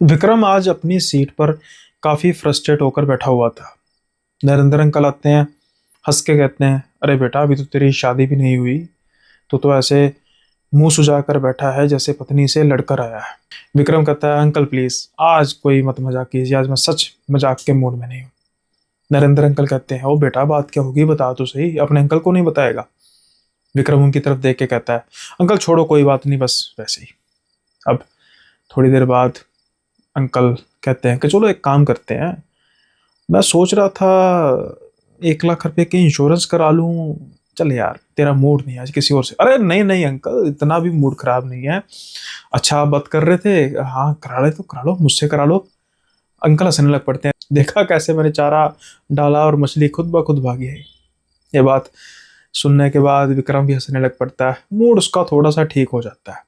विक्रम आज अपनी सीट पर काफी फ्रस्ट्रेट होकर बैठा हुआ था। नरेंद्र अंकल आते हैं, हंस के कहते हैं, अरे बेटा, अभी तो तेरी शादी भी नहीं हुई, तो ऐसे मुंह सुजा कर बैठा है जैसे पत्नी से लड़कर आया है। विक्रम कहता है, अंकल प्लीज आज कोई मत मजाक कीजिए, आज मैं सच मजाक के मूड में नहीं हूँ। नरेंद्र अंकल कहते हैं, ओ बेटा, बात क्या होगी, बता तो सही, अपने अंकल को नहीं बताएगा? विक्रम उनकी तरफ देख के कहता है, अंकल छोड़ो, कोई बात नहीं, बस वैसे ही। अब थोड़ी देर बाद अंकल कहते हैं कि चलो एक काम करते हैं, मैं सोच रहा था 1 लाख रुपए की इंश्योरेंस करा लूं। चल यार, तेरा मूड नहीं है आज, किसी और से। अरे नहीं नहीं अंकल, इतना भी मूड खराब नहीं है। अच्छा, आप बात कर रहे थे, हाँ करा ले तो करा लो, मुझसे करा लो। अंकल हंसने लग पड़ते हैं, देखा कैसे मैंने चारा डाला और मछली खुद ब खुद भागी है। ये बात सुनने के बाद विक्रम भी हंसने लग पड़ता है, मूड उसका थोड़ा सा ठीक हो जाता है।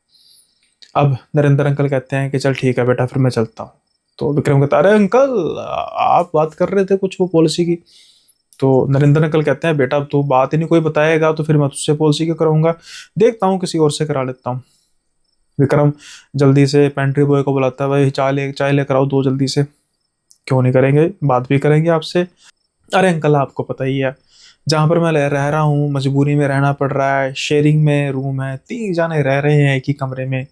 अब नरेंद्र अंकल कहते हैं कि चल ठीक है बेटा, फिर मैं चलता हूँ। तो विक्रम कहता है, अरे अंकल, आप बात कर रहे थे कुछ वो पॉलिसी की। तो नरेंद्र अंकल कहते हैं, बेटा अब तो बात ही नहीं कोई बताएगा तो फिर मैं तुझसे पॉलिसी क्यों कराऊंगा, देखता हूँ किसी और से करा लेता हूँ। विक्रम जल्दी से पेंट्री बॉय को बुलाता है, भाई चाय लेकर आओ दो जल्दी से। क्यों नहीं करेंगे, बात भी करेंगे आपसे। अरे अंकल, आपको पता ही है, जहाँ पर मैं रह रहा हूँ मजबूरी में रहना पड़ रहा है, शेयरिंग में रूम है, 3 जाने रह रहे हैं एक ही कमरे में,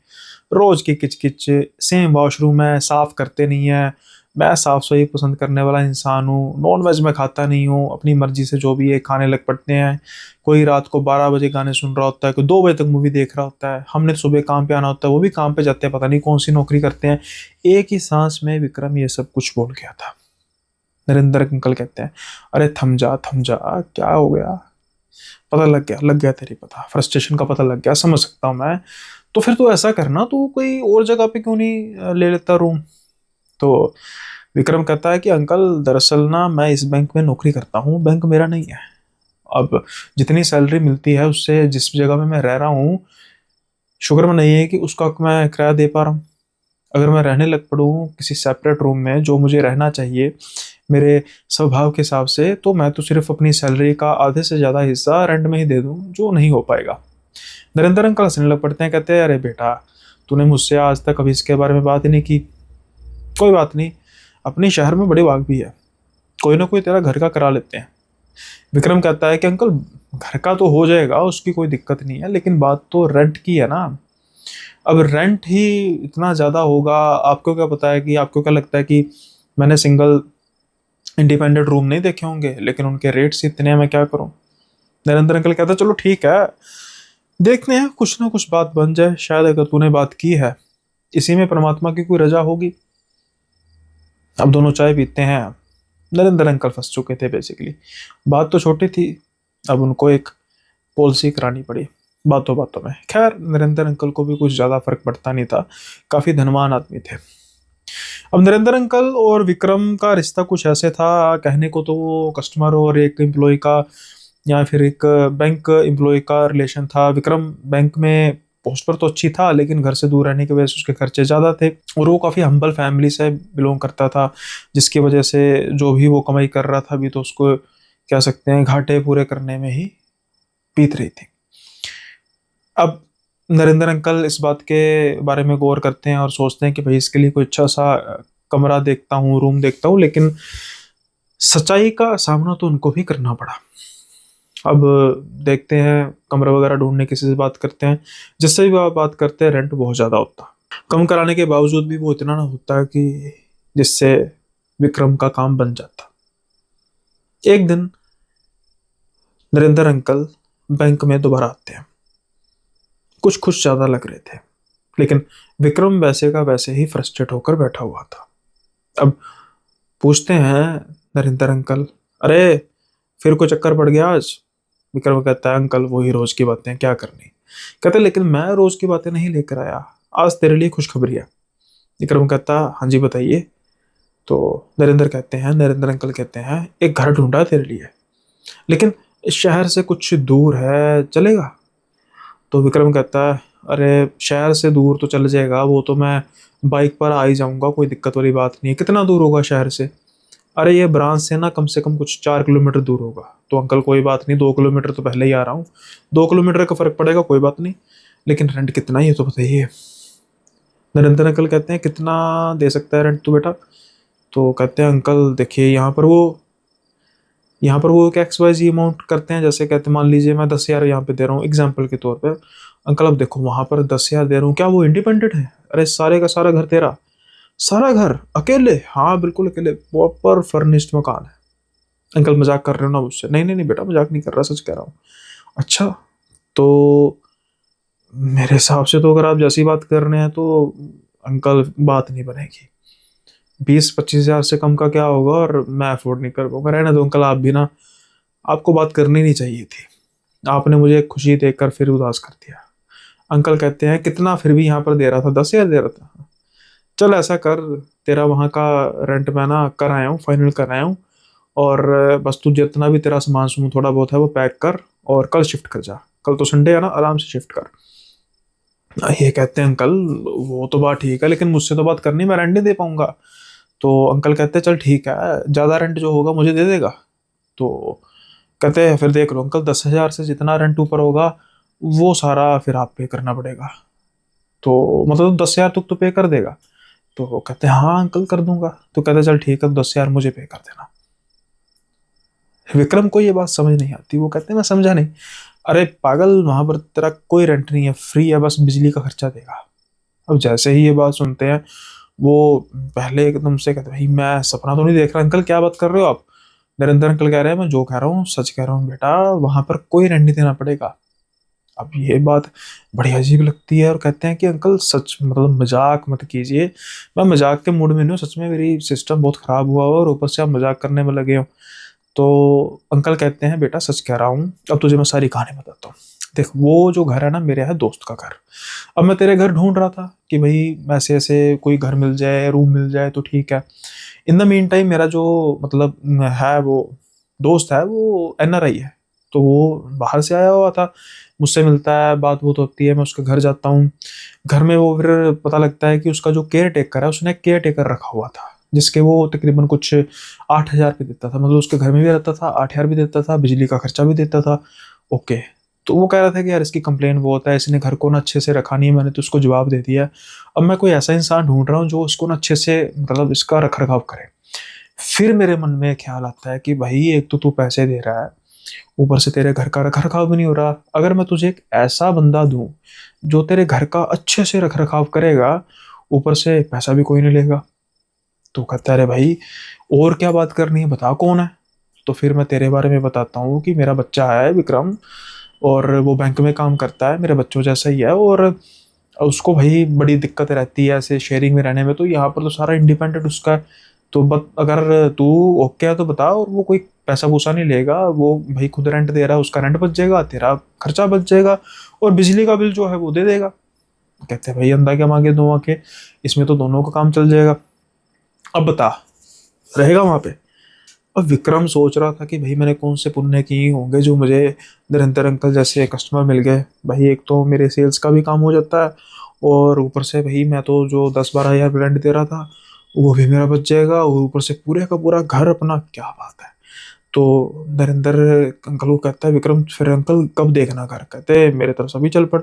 रोज की किचकिच, सेम वॉशरूम है, साफ करते नहीं है। मैं साफ सफाई पसंद करने वाला इंसान हूँ, नॉन वेज में खाता नहीं हूँ, अपनी मर्जी से जो भी है खाने लग पड़ते हैं। कोई रात को 12 बजे गाने सुन रहा होता है, कोई 2 बजे तक मूवी देख रहा होता है, हमने सुबह काम पे आना होता है, वो भी काम पे जाते हैं, पता नहीं कौन सी नौकरी करते हैं। एक ही सांस में विक्रम ये सब कुछ बोल गया था। नरेंद्र अंकल कहते हैं, अरे थम जा, क्या हो गया? पता लग गया तेरी, पता फ्रस्ट्रेशन का पता लग गया, समझ सकता हूँ मैं। तो फिर तो ऐसा करना, तू कोई और जगह पे क्यों नहीं ले लेता रूम? तो विक्रम कहता है कि अंकल, दरअसल ना मैं इस बैंक में नौकरी करता हूँ, बैंक मेरा नहीं है। अब जितनी सैलरी मिलती है उससे जिस जगह में मैं रह रहा हूँ, शुक्र में नहीं है कि उसका मैं किराया दे पा रहा हूँ। अगर मैं रहने लग पड़ूँ किसी सेपरेट रूम में जो मुझे रहना चाहिए मेरे स्वभाव के हिसाब से, तो मैं तो सिर्फ अपनी सैलरी का आधे से ज़्यादा हिस्सा रेंट में ही दे दूँ, जो नहीं हो पाएगा। नरेंद्र अंकल हंसने लग पड़ते हैं, कहते हैं, अरे बेटा, तूने मुझसे आज तक कभी इसके बारे में बात ही नहीं की। कोई बात नहीं, अपने शहर में बड़ी बाग भी है, कोई ना कोई तेरा घर का करा लेते हैं। विक्रम कहता है कि अंकल, घर का तो हो जाएगा, उसकी कोई दिक्कत नहीं है, लेकिन बात तो रेंट की है ना। अब रेंट ही इतना ज़्यादा होगा, आपको क्या पता है, कि आपको क्या लगता है कि मैंने सिंगल इंडिपेंडेंट रूम नहीं देखे होंगे, लेकिन उनके रेट्स इतने हैं, मैं क्या करूं? नरेंद्र अंकल कहता है, चलो ठीक है, देखते हैं, कुछ ना कुछ बात बन जाए, शायद अगर तूने बात की है, इसी में परमात्मा की कोई रजा होगी। अब दोनों चाय पीते हैं। नरेंद्र अंकल फंस चुके थे बेसिकली, बात तो छोटी थी, अब उनको एक पॉलिसी करानी पड़ी बातों बातों में। खैर, नरेंद्र अंकल को भी कुछ ज़्यादा फर्क पड़ता नहीं था, काफ़ी धनवान आदमी थे। अब नरेंद्र अंकल और विक्रम का रिश्ता कुछ ऐसे था, कहने को तो वो कस्टमर और एक एम्प्लॉय का, या फिर एक बैंक एम्प्लॉय का रिलेशन था। विक्रम बैंक में पोस्ट पर तो अच्छी था, लेकिन घर से दूर रहने की वजह से उसके खर्चे ज़्यादा थे, और वो काफ़ी हम्बल फैमिली से बिलोंग करता था, जिसकी वजह से जो भी वो कमाई कर रहा था अभी, तो उसको कह सकते हैं घाटे पूरे करने में ही बीत रही थी। अब नरेंद्र अंकल इस बात के बारे में गौर करते हैं और सोचते हैं कि भाई इसके लिए कोई अच्छा सा कमरा देखता हूँ, रूम देखता हूँ, लेकिन सच्चाई का सामना तो उनको भी करना पड़ा। अब देखते हैं, कमरा वगैरह ढूंढने किसी से बात करते हैं, जिससे भी बात करते हैं रेंट बहुत ज़्यादा होता। कम कराने के बावजूद भी वो इतना ना होता कि जिससे विक्रम का काम बन जाता। एक दिन नरेंद्र अंकल बैंक में दोबारा आते हैं, कुछ खुश ज़्यादा लग रहे थे, लेकिन विक्रम वैसे का वैसे ही फ्रस्ट्रेट होकर बैठा हुआ था। अब पूछते हैं नरेंद्र अंकल, अरे फिर कोई चक्कर पड़ गया आज? विक्रम कहता है, अंकल वही रोज की बातें, क्या करनी। कहते, लेकिन मैं रोज की बातें नहीं लेकर आया, आज तेरे लिए खुशखबरी है। विक्रम कहता, हाँ जी बताइए। तो नरेंद्र अंकल कहते हैं, एक घर ढूंढा है तेरे लिए, लेकिन इस शहर से कुछ दूर है, चलेगा? तो विक्रम कहता है, अरे शहर से दूर तो चल जाएगा, वो तो मैं बाइक पर आ ही जाऊंगा, कोई दिक्कत वाली बात नहीं है। कितना दूर होगा शहर से? अरे ये ब्रांच से ना कम से कम कुछ 4 किलोमीटर दूर होगा। तो अंकल कोई बात नहीं, 2 किलोमीटर तो पहले ही आ रहा हूँ, 2 किलोमीटर का फर्क पड़ेगा, कोई बात नहीं, लेकिन रेंट कितना ही है तो बताइए। नरेंद्र अंकल कहते हैं कितना दे सकता है रेंट तू बेटा? तो कहते हैं अंकल देखिए यहाँ पर वो एक एक्स वाई जी अमाउंट करते हैं, जैसे कहते हैं मान लीजिए मैं 10,000 यहाँ पे दे रहा हूँ एग्जाम्पल के तौर पर। अंकल अब देखो वहां पर 10,000 दे रहा हूँ, क्या वो इंडिपेंडेंट है? अरे सारे का सारा घर तेरा, सारा घर अकेले? हाँ बिल्कुल अकेले, प्रॉपर फर्निश्ड मकान है। अंकल मजाक कर रहे हो ना मुझसे? नहीं नहीं नहीं बेटा, मजाक नहीं कर रहा, सच कह रहा हूँ। अच्छा, तो मेरे हिसाब से तो अगर आप जैसी बात कर रहे हैं तो अंकल बात नहीं बनेगी। 20-25 हजार से कम का क्या होगा, और मैं अफोर्ड नहीं कर पाऊंगा। रहने दो अंकल, आप भी ना, आपको बात करनी नहीं चाहिए थी। आपने मुझे खुशी देखकर फिर उदास कर दिया। अंकल कहते हैं कितना फिर भी यहाँ पर दे रहा था? 10,000 दे रहा था। चल ऐसा कर, तेरा वहाँ का रेंट मैं ना कर आया हूँ, फाइनल कर आया हूँ। और बस तू जितना भी तेरा सामान सुन थोड़ा बहुत है वो पैक कर, और कल शिफ्ट कर जा। कल तो संडे है ना, आराम से शिफ्ट कर। ये कहते हैं अंकल वो तो बात ठीक है, लेकिन मुझसे तो बात करनी, मैं रेंट नहीं दे पाऊंगा। तो अंकल कहते हैं चल ठीक है, ज़्यादा रेंट जो होगा मुझे दे देगा? तो कहते हैं फिर देख लो अंकल, 10,000 से जितना रेंट ऊपर होगा वो सारा फिर आप पे करना पड़ेगा। तो मतलब 10,000 तक तो पे कर देगा? तो वो कहते हैं हाँ अंकल कर दूंगा। तो कहते हैं चल ठीक है, 10,000 मुझे पे कर देना। विक्रम को ये बात समझ नहीं आती, वो कहते हैं मैं समझा नहीं। अरे पागल, वहां पर तेरा कोई रेंट नहीं है, फ्री है, बस बिजली का खर्चा देगा। अब जैसे ही ये बात सुनते हैं वो पहले एकदम से कहते हैं भाई मैं सपना तो नहीं देख रहा अंकल, क्या बात कर रहे हो आप? नरेंद्र अंकल कह रहे हैं मैं जो कह रहा हूँ सच कह रहा हूँ बेटा, वहां पर कोई रेंट नहीं देना पड़ेगा। अब ये बात बड़ी अजीब लगती है, और कहते हैं कि अंकल सच मतलब मजाक मत कीजिए। मैं मजाक के मूड में नहीं हूँ, सच में मेरी सिस्टम बहुत खराब हुआ हुआ और ऊपर से आप मजाक करने में लगे हो। तो अंकल कहते हैं बेटा सच कह रहा हूँ, अब तुझे मैं सारी कहानी बताता हूँ। देख वो जो घर है ना, मेरे है दोस्त का घर। अब मैं तेरे घर ढूंढ रहा था कि भाई ऐसे ऐसे कोई घर मिल जाए, रूम मिल जाए तो ठीक है। इन द मीन टाइम मेरा जो मतलब है वो दोस्त है वो एनआरआई है। तो वो बाहर से आया हुआ था, मुझसे मिलता है, बात वूत होती है, मैं उसके घर जाता हूँ। घर में वो फिर पता लगता है कि उसका जो केयर टेकर है, उसने केयर टेकर रखा हुआ था, जिसके वो तकरीबन कुछ 8,000 पे देता था। मतलब उसके घर में भी रहता था, 8,000 भी देता था, बिजली का खर्चा भी देता था। ओके। तो वो कह रहा था कि यार इसकी कंप्लेन बहुत है, इसने घर को ना अच्छे से रखा नहीं है, मैंने तो उसको जवाब दे दिया। अब मैं कोई ऐसा इंसान ढूंढ रहा हूँ जो उसको ना अच्छे से मतलब इसका रख रखाव करे। फिर मेरे मन में ख्याल आता है कि भाई एक तो तू पैसे दे रहा है, ऊपर से तेरे घर का रख रखाव भी नहीं हो रहा। अगर मैं तुझे एक ऐसा बंदा दूं जो तेरे घर का अच्छे से रख रखाव करेगा, ऊपर से पैसा भी कोई नहीं लेगा। तो कहता है अरे भाई और क्या बात करनी है, बता कौन है? तो फिर मैं तेरे बारे में बताता हूँ कि मेरा बच्चा है विक्रम, और वो बैंक में काम करता है, मेरे बच्चों जैसा ही है। और उसको भाई बड़ी दिक्कत रहती है ऐसे शेयरिंग में रहने में, तो यहाँ पर तो सारा इंडिपेंडेंट उसका है। तो अगर तू ओके है तो बता, और वो कोई पैसा वूसा नहीं लेगा, वो भाई खुद रेंट दे रहा है, उसका रेंट बच जाएगा, तेरा खर्चा बच जाएगा, और बिजली का बिल जो है वो दे देगा। कहते हैं भाई अंधा क्या मांगे दो आंखें, इसमें तो दोनों का काम चल जाएगा। अब बता, रहेगा वहां पे? अब विक्रम सोच रहा था कि भाई मैंने कौन से पुण्य किए होंगे जो मुझे निरंतर अंकल जैसे कस्टमर मिल गए। भाई एक तो मेरे सेल्स का भी काम हो जाता है, और ऊपर से भाई मैं तो जो 10-12 हजार रेंट दे रहा था वो भी मेरा बच जाएगा, और ऊपर से पूरे का पूरा घर अपना, क्या बात है। तो नरेंद्र अंकल को कहता है विक्रम फिर अंकल कब देखना घर? कहते हैं मेरे तरफ से अभी चल पड़।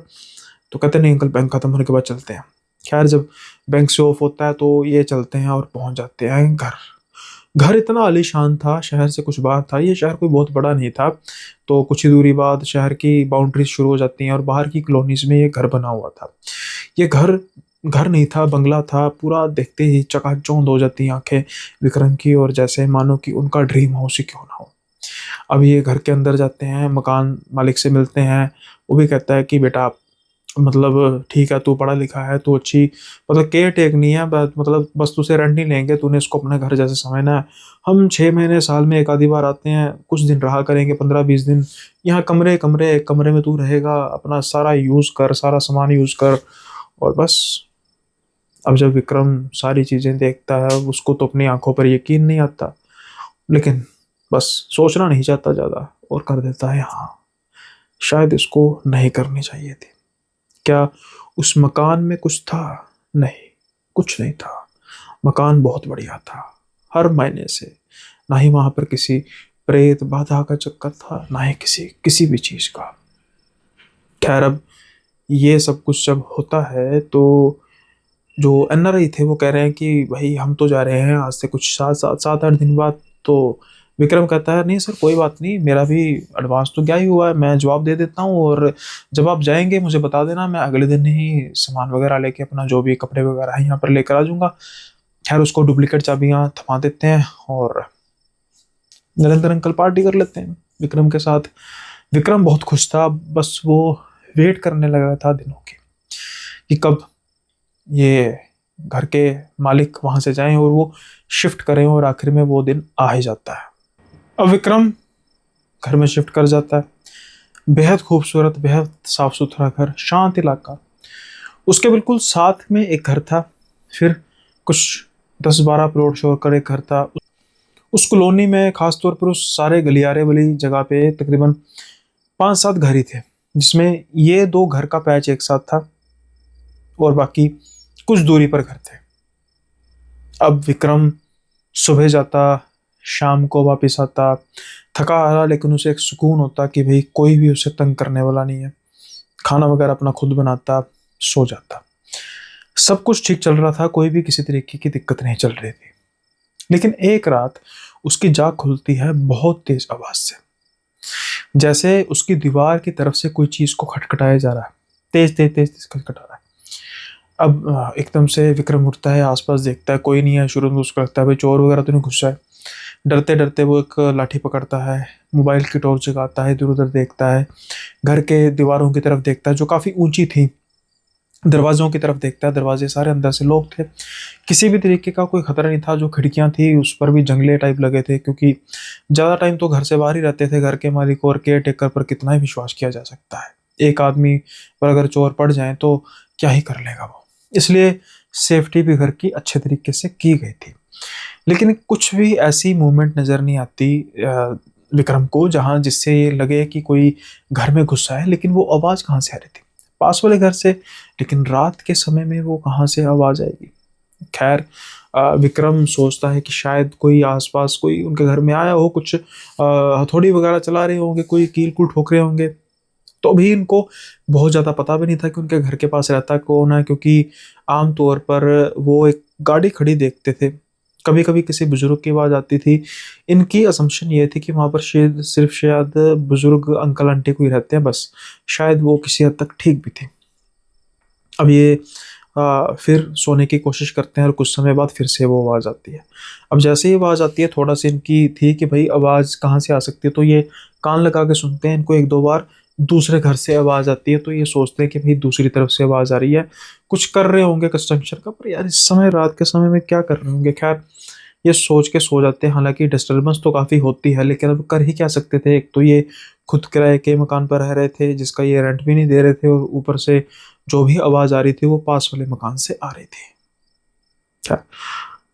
तो कहते नहीं अंकल, बैंक खत्म होने के बाद चलते हैं। खैर जब बैंक से ऑफ होता है तो ये चलते हैं और पहुंच जाते हैं घर। घर इतना आलीशान था, शहर से कुछ बाहर था, ये शहर कोई बहुत बड़ा नहीं था। तो कुछ ही दूरी बाद शहर की बाउंड्रीज शुरू हो जाती हैं, और बाहर की कॉलोनीज में ये घर बना हुआ था। ये घर घर नहीं था, बंगला था। पूरा देखते ही चकाचौंध हो जाती आंखें विक्रम की, और जैसे मानो कि उनका ड्रीम हाउस ही क्यों ना हो। अब ये घर के अंदर जाते हैं, मकान मालिक से मिलते हैं। वो भी कहता है कि बेटा मतलब ठीक है, तू पढ़ा लिखा है, तू अच्छी मतलब केयर टेक नहीं है, मतलब बस तुझसे रेंट नहीं लेंगे, तूने इसको अपने घर जैसे समझना है। हम 6 महीने साल में एक आधी बार आते हैं, कुछ दिन रहा करेंगे, 15-20 दिन। यहाँ कमरे कमरे, एक कमरे में तू रहेगा, अपना सारा यूज कर, सारा सामान यूज कर, और बस। अब जब विक्रम सारी चीजें देखता है, उसको तो अपनी आंखों पर यकीन नहीं आता, लेकिन बस सोचना नहीं चाहता ज्यादा, और कर देता है हाँ, शायद इसको नहीं करनी चाहिए थी। क्या उस मकान में कुछ था? नहीं, कुछ नहीं था। मकान बहुत बढ़िया था हर मायने से। ना ही वहां पर किसी प्रेत बाधा का चक्कर था, ना ही किसी किसी भी चीज का। खैर अब ये सब कुछ जब होता है तो जो एनआरआई थे वो कह रहे हैं कि भाई हम तो जा रहे हैं आज से कुछ 7-8 दिन बाद। तो विक्रम कहता है नहीं सर कोई बात नहीं, मेरा भी एडवांस तो क्या ही हुआ है, मैं जवाब दे देता हूँ और जब आप जाएंगे मुझे बता देना, मैं अगले दिन ही सामान वगैरह लेके अपना जो भी कपड़े वगैरह है यहाँ पर लेकर आ जाऊंगा। खैर उसको डुप्लीकेट चाबियां थमा देते हैं और नरेंद्र अंकल पार्टी कर लेते हैं विक्रम के साथ। विक्रम बहुत खुश था, बस वो वेट करने लगा था दिनों की कि कब ये घर के मालिक वहां से जाएं और वो शिफ्ट करें, और आखिर में वो दिन आ ही जाता है। अब विक्रम घर में शिफ्ट कर जाता है। बेहद खूबसूरत, बेहद साफ सुथरा घर, शांत इलाका। उसके बिल्कुल साथ में एक घर था, फिर कुछ 10-12 प्लॉट छोड़कर एक घर था। उस कॉलोनी में खासतौर पर उस सारे गलियारे वाली जगह पे तकरीबन 5-7 घर ही थे, जिसमें ये 2 घर का पैच एक साथ था और बाकी कुछ दूरी पर घर थे। अब विक्रम सुबह जाता, शाम को वापस आता, थका हारा, लेकिन उसे एक सुकून होता कि भाई कोई भी उसे तंग करने वाला नहीं है। खाना वगैरह अपना खुद बनाता, सो जाता। सब कुछ ठीक चल रहा था, कोई भी किसी तरीके की दिक्कत नहीं चल रही थी। लेकिन एक रात उसकी जाग खुलती है बहुत तेज आवाज से, जैसे उसकी दीवार की तरफ से कोई चीज को खटखटाया जा रहा है। तेज तेज तेज तेज खटखटा रहा है। अब एकदम से विक्रम उठता है, आसपास देखता है कोई नहीं है। शुरू में उसको लगता है भाई चोर वगैरह तो नहीं घुसा है। डरते डरते वो एक लाठी पकड़ता है, मोबाइल की टॉर्च जगाता है, इधर उधर देखता है, घर के दीवारों की तरफ देखता है जो काफी ऊंची थी, दरवाजों की तरफ देखता है। दरवाजे सारे अंदर से लॉक थे, किसी भी तरीके का कोई खतरा नहीं था। जो खिड़कियां थी उस पर भी जंगले टाइप लगे थे, क्योंकि ज्यादा टाइम तो घर से बाहर ही रहते थे घर के मालिक, और केयर टेकर पर कितना ही विश्वास किया जा सकता है। एक आदमी पर अगर चोर पड़ जाए तो क्या ही कर लेगा वो। इसलिए सेफ्टी भी घर की अच्छे तरीके से की गई थी। लेकिन कुछ भी ऐसी मूवमेंट नजर नहीं आती विक्रम को जहां जिससे ये लगे कि कोई घर में घुसा है। लेकिन वो आवाज कहाँ से आ रही थी? पास वाले घर से। लेकिन रात के समय में वो कहाँ से आवाज आएगी? खैर विक्रम सोचता है कि शायद कोई आसपास कोई उनके घर में आया हो, कुछ हथौड़ी वगैरह चला रहे होंगे, कोई कील कूल ठोक रहे होंगे। तो भी इनको बहुत ज़्यादा पता भी नहीं था कि उनके घर के पास रहता कौन है, क्योंकि आमतौर पर वो एक गाड़ी खड़ी देखते थे, कभी कभी किसी बुजुर्ग की आवाज़ आती थी। इनकी असम्पशन ये थी कि वहाँ पर शायद बुजुर्ग अंकल आंटी कोई रहते हैं, बस शायद वो किसी हद तक ठीक भी थे। अब ये फिर सोने की कोशिश करते हैं और कुछ समय बाद फिर से वो आवाज़ आती है। अब जैसे ही आवाज़ आती है, थोड़ा सी इनकी थी कि भाई आवाज़ कहाँ से आ सकती है, तो ये कान लगा के सुनते हैं। इनको 1-2 बार दूसरे घर से आवाज़ आती है, तो ये सोचते हैं कि भाई दूसरी तरफ से आवाज़ आ रही है, कुछ कर रहे होंगे कंस्ट्रक्शन का। पर यार इस समय रात के समय में क्या कर रहे होंगे? खैर ये सोच के सो जाते हैं। हालांकि डिस्टर्बेंस तो काफ़ी होती है, लेकिन अब कर ही क्या सकते थे। एक तो ये खुद किराए के मकान पर रह रहे थे जिसका ये रेंट भी नहीं दे रहे थे, और ऊपर से जो भी आवाज़ आ रही थी वो पास वाले मकान से आ रही थी। क्या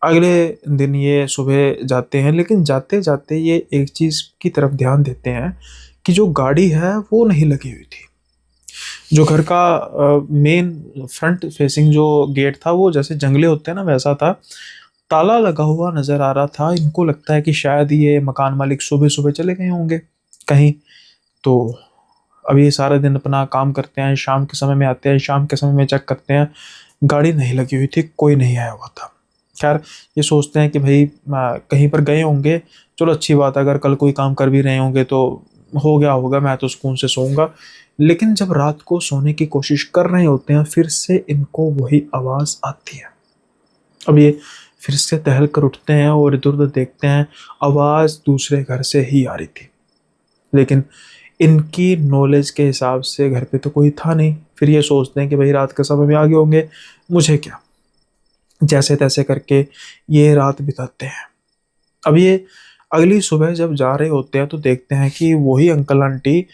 अगले दिन ये सुबह जाते हैं, लेकिन जाते जाते ये एक चीज़ की तरफ ध्यान देते हैं कि जो गाड़ी है वो नहीं लगी हुई थी। जो घर का मेन फ्रंट फेसिंग जो गेट था वो जैसे जंगले होते हैं ना वैसा था, ताला लगा हुआ नजर आ रहा था। इनको लगता है कि शायद ये मकान मालिक सुबह सुबह चले गए होंगे कहीं। तो अब ये सारा दिन अपना काम करते हैं, शाम के समय में आते हैं, शाम के समय में चेक करते हैं, गाड़ी नहीं लगी हुई थी, कोई नहीं आया हुआ था। खैर ये सोचते हैं कि भाई कहीं पर गए होंगे, चलो अच्छी बात है, अगर कल कोई काम कर भी रहे होंगे तो हो गया होगा, मैं तो सुकून से सोऊंगा। लेकिन जब रात को सोने की कोशिश कर रहे होते हैं, फिर से इनको वही आवाज़ आती है। अब ये फिर से टहल कर उठते हैं और इधर उधर देखते हैं, आवाज़ दूसरे घर से ही आ रही थी। लेकिन इनकी नॉलेज के हिसाब से घर पे तो कोई था नहीं। फिर ये सोचते हैं कि भाई रात के समय में आ गए होंगे, मुझे क्या। जैसे तैसे करके ये रात बिताते हैं। अब ये अगली सुबह जब जा रहे होते हैं तो देखते हैं कि वही अंकल आंटी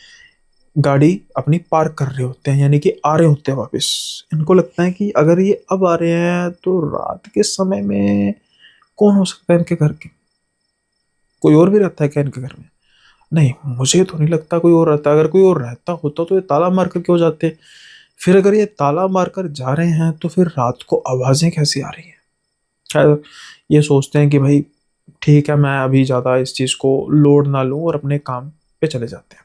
गाड़ी अपनी पार्क कर रहे होते हैं, यानी कि आ रहे होते हैं वापस। इनको लगता है कि अगर ये अब आ रहे हैं तो रात के समय में कौन हो सकता है इनके घर के? कोई और भी रहता है क्या इनके घर में? नहीं, मुझे तो नहीं लगता कोई और रहता। अगर कोई और रहता होता तो ये ताला मार कर क्यों जाते? फिर अगर ये ताला मार कर जा रहे हैं तो फिर रात को आवाजें कैसे आ रही हैं? शायद ये सोचते हैं कि भाई ठीक है, मैं अभी ज़्यादा इस चीज़ को लोड ना लूँ और अपने काम पे चले जाते हैं।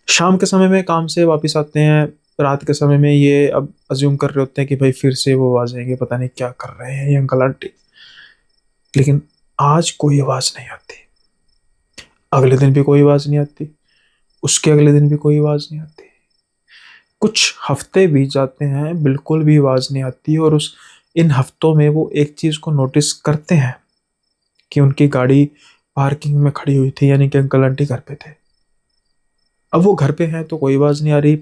शाम के समय में काम से वापस आते हैं, रात के समय में ये अब अज्यूम कर रहे होते हैं कि भाई फिर से वो आ जाएंगे, पता नहीं क्या कर रहे हैं ये अंकल आंटी। लेकिन आज कोई आवाज नहीं आती, अगले दिन भी कोई आवाज नहीं आती, उसके अगले दिन भी कोई आवाज नहीं आती। कुछ हफ्ते बीत जाते हैं, बिल्कुल भी आवाज नहीं आती। और उस इन हफ्तों में वो एक चीज को नोटिस करते हैं कि उनकी गाड़ी पार्किंग में खड़ी हुई थी, यानी कि अंकल आंटी घर पे थे। अब वो घर पे हैं तो कोई आवाज नहीं आ रही,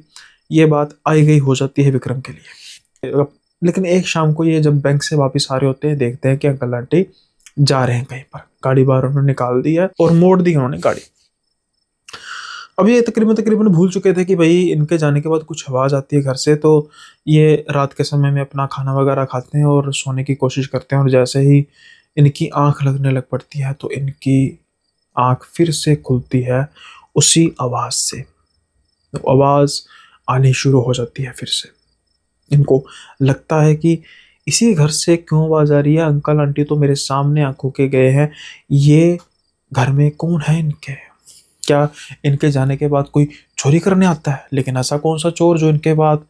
ये बात आई गई हो जाती है विक्रम के लिए। लेकिन एक शाम को ये जब बैंक से वापस आ रहे होते हैं, देखते हैं कि अंकल आंटी जा रहे हैं कहीं पर, गाड़ी बाहर उन्होंने निकाल दी है और मोड़ दी उन्होंने गाड़ी। अब ये तकरीबन तकरीबन भूल चुके थे कि भाई इनके जाने के बाद कुछ आवाज आती है घर से, तो ये रात के समय में अपना खाना वगैरह खाते हैं और सोने की कोशिश करते हैं। और जैसे ही इनकी आंख लगने लग पड़ती है तो इनकी आंख फिर से खुलती है उसी आवाज से। तो आवाज आनी शुरू हो जाती है फिर से। इनको लगता है कि इसी घर से क्यों आवाज आ रही है, अंकल आंटी तो मेरे सामने आंखों के गए हैं, ये घर में कौन है इनके? क्या इनके जाने के बाद कोई चोरी करने आता है? लेकिन ऐसा कौन सा चोर जो इनके बाद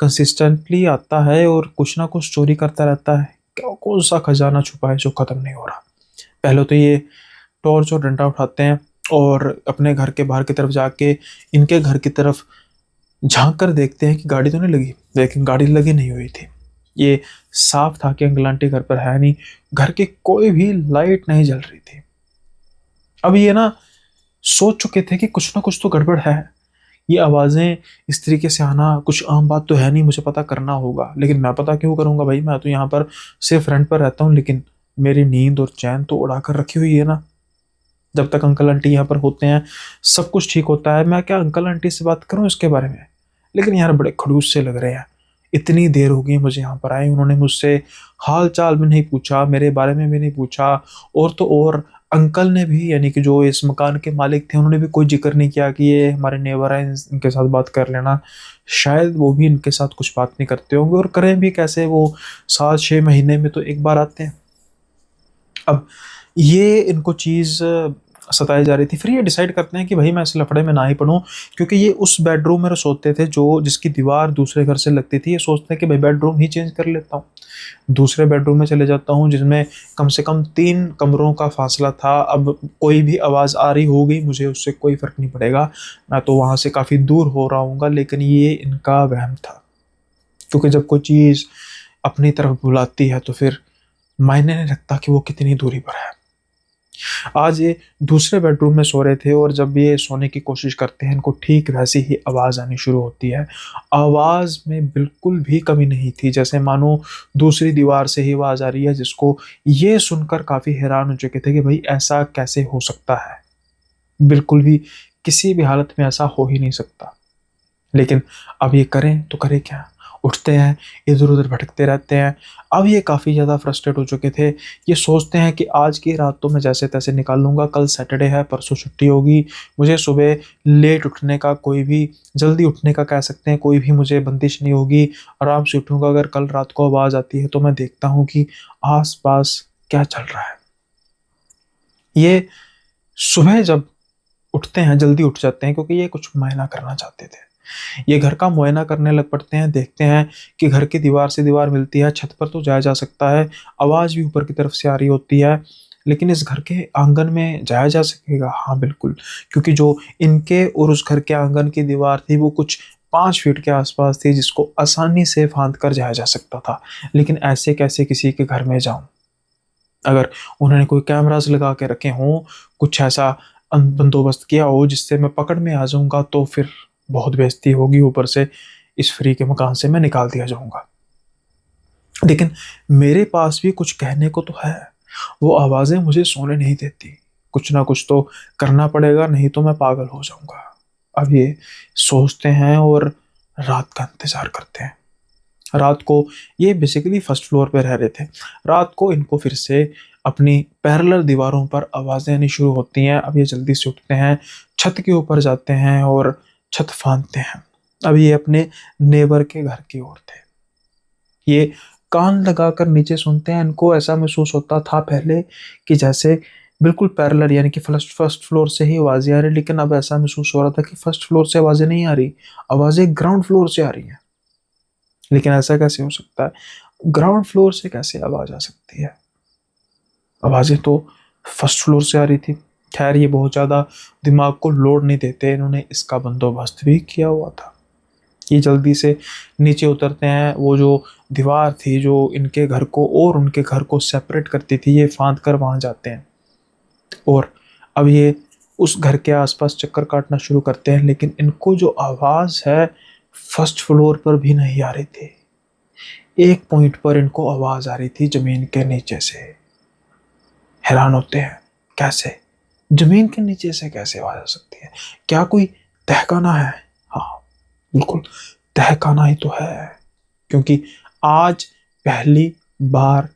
कंसिस्टेंटली आता है और कुछ ना कुछ चोरी करता रहता है? क्या कौन सा खजाना छुपा है जो खत्म नहीं हो रहा? पहले तो ये टॉर्च और डंडा उठाते हैं और अपने घर के बाहर की तरफ जाके इनके घर की तरफ झांक कर देखते हैं कि गाड़ी तो नहीं लगी। लेकिन गाड़ी लगी नहीं हुई थी। ये साफ था कि अंकल आंटी घर पर है नहीं, घर की कोई भी लाइट नहीं जल रही थी। अब ये ना सोच चुके थे कि कुछ ना कुछ तो गड़बड़ है। ये आवाजें इस तरीके से आना कुछ आम बात तो है नहीं, मुझे पता करना होगा। लेकिन मैं पता क्यों करूंगा भाई, मैं तो यहाँ पर सिर्फ रेंट पर रहता हूँ। लेकिन मेरी नींद और चैन तो उड़ा कर रखी हुई है ना। जब तक अंकल आंटी यहाँ पर होते हैं सब कुछ ठीक होता है। मैं क्या अंकल आंटी से बात करूं इसके बारे में? लेकिन यार बड़े खड़ूस से लग रहे हैं। इतनी देर हो गई मुझे यहाँ पर आए, उन्होंने मुझसे हाल चाल भी नहीं पूछा, मेरे बारे में भी नहीं पूछा। और तो और अंकल ने भी, यानी कि जो इस मकान के मालिक थे, उन्होंने भी कोई जिक्र नहीं किया कि ये हमारे नेबर हैं, इनके साथ बात कर लेना। शायद वो भी इनके साथ कुछ बात नहीं करते होंगे, और करें भी कैसे, वो 7-6 महीने में तो एक बार आते हैं। अब ये इनको चीज़ सताई जा रही थी। फिर ये डिसाइड करते हैं कि भाई मैं इस लफड़े में ना ही पढूं, क्योंकि ये उस बेडरूम में सोते थे जो जिसकी दीवार दूसरे घर से लगती थी। ये सोचते हैं कि भाई बेडरूम ही चेंज कर लेता हूँ, दूसरे बेडरूम में चले जाता हूँ जिसमें कम से कम 3 कमरों का फासला था। अब कोई भी आवाज़ आ रही होगी मुझे उससे कोई फ़र्क नहीं पड़ेगा, मैं तो वहाँ से काफ़ी दूर हो रहा हूँगा। लेकिन ये इनका वहम था, क्योंकि जब कोई चीज़ अपनी तरफ बुलाती है तो फिर मायने नहीं रखता कि वो कितनी दूरी पर है। आज ये दूसरे बेडरूम में सो रहे थे और जब ये सोने की कोशिश करते हैं इनको ठीक वैसी ही आवाज़ आनी शुरू होती है। आवाज़ में बिल्कुल भी कमी नहीं थी, जैसे मानो दूसरी दीवार से ही आवाज़ आ रही है, जिसको ये सुनकर काफ़ी हैरान हो चुके थे कि भाई ऐसा कैसे हो सकता है, बिल्कुल भी किसी भी हालत में ऐसा हो ही नहीं सकता। लेकिन अब ये करें तो करें क्या? उठते हैं, इधर उधर भटकते रहते हैं। अब ये काफ़ी ज़्यादा फ्रस्ट्रेट हो चुके थे। ये सोचते हैं कि आज की रात तो मैं जैसे तैसे निकाल लूँगा, कल सैटरडे है, परसों छुट्टी होगी, मुझे सुबह लेट उठने का कोई भी, जल्दी उठने का कह सकते हैं, कोई भी मुझे बंदिश नहीं होगी, आराम से उठूँगा। अगर कल रात को आवाज़ आती है तो मैं देखता हूँ कि आस पास क्या चल रहा है। ये सुबह जब उठते हैं जल्दी उठ जाते हैं, क्योंकि ये कुछ मुआयना करना चाहते थे। ये घर का मुआयना करने लग पड़ते हैं, देखते हैं कि घर की दीवार से दीवार मिलती है, छत पर तो जाया जा सकता है, आवाज़ भी ऊपर की तरफ से आ रही होती है। लेकिन इस घर के आंगन में जाया जा सकेगा? हाँ बिल्कुल, क्योंकि जो इनके और उस घर के आंगन की दीवार थी वो कुछ 5 फीट के आसपास थी, जिसको आसानी से फांद कर जाया जा सकता था। लेकिन ऐसे कैसे किसी के घर में जाऊं? अगर उन्होंने कोई कैमरास लगा के रखे हों, कुछ ऐसा बंदोबस्त किया हो जिससे मैं पकड़ में आ जाऊंगा, तो फिर बहुत बेइज्जती होगी, ऊपर से इस फ्री के मकान से मैं निकाल दिया जाऊंगा। लेकिन मेरे पास भी कुछ कहने को तो है, वो आवाज़ें मुझे सोने नहीं देती, कुछ ना कुछ तो करना पड़ेगा, नहीं तो मैं पागल हो जाऊंगा। अब ये सोचते हैं और रात का इंतजार करते हैं। रात को ये बेसिकली फर्स्ट फ्लोर पे रह रहे थे। रात को इनको फिर से अपनी पैरेलल दीवारों पर आवाज़ें आनी शुरू होती हैं। अब ये जल्दी से उठते हैं, छत के ऊपर जाते हैं और छत फांदते हैं। अब ये अपने नेबर के घर की ओर थे। ये कान लगाकर नीचे सुनते हैं। इनको ऐसा महसूस होता था पहले कि जैसे बिल्कुल पैरेलल, यानी कि फर्स्ट फर्स्ट फ्लोर से ही आवाजें आ रही, लेकिन अब ऐसा महसूस हो रहा था कि फर्स्ट फ्लोर से आवाजें नहीं आ रही, आवाजें ग्राउंड फ्लोर से आ रही हैं। लेकिन ऐसा कैसे हो सकता है? ग्राउंड फ्लोर से कैसे आवाज आ सकती है? आवाजें तो फर्स्ट फ्लोर से आ रही थी। खैर, ये बहुत ज़्यादा दिमाग को लोड नहीं देते, इन्होंने इसका बंदोबस्त भी किया हुआ था। ये जल्दी से नीचे उतरते हैं। वो जो दीवार थी जो इनके घर को और उनके घर को सेपरेट करती थी, ये फांद कर वहाँ जाते हैं और अब ये उस घर के आसपास चक्कर काटना शुरू करते हैं। लेकिन इनको जो आवाज़ है फर्स्ट फ्लोर पर भी नहीं आ रही थी। एक पॉइंट पर इनको आवाज़ आ रही थी ज़मीन के नीचे से। हैरान होते हैं, कैसे जमीन के नीचे से कैसे आवाज आ सकती है? क्या कोई तहखाना है? हाँ, बिल्कुल तहखाना ही तो है, क्योंकि आज पहली बार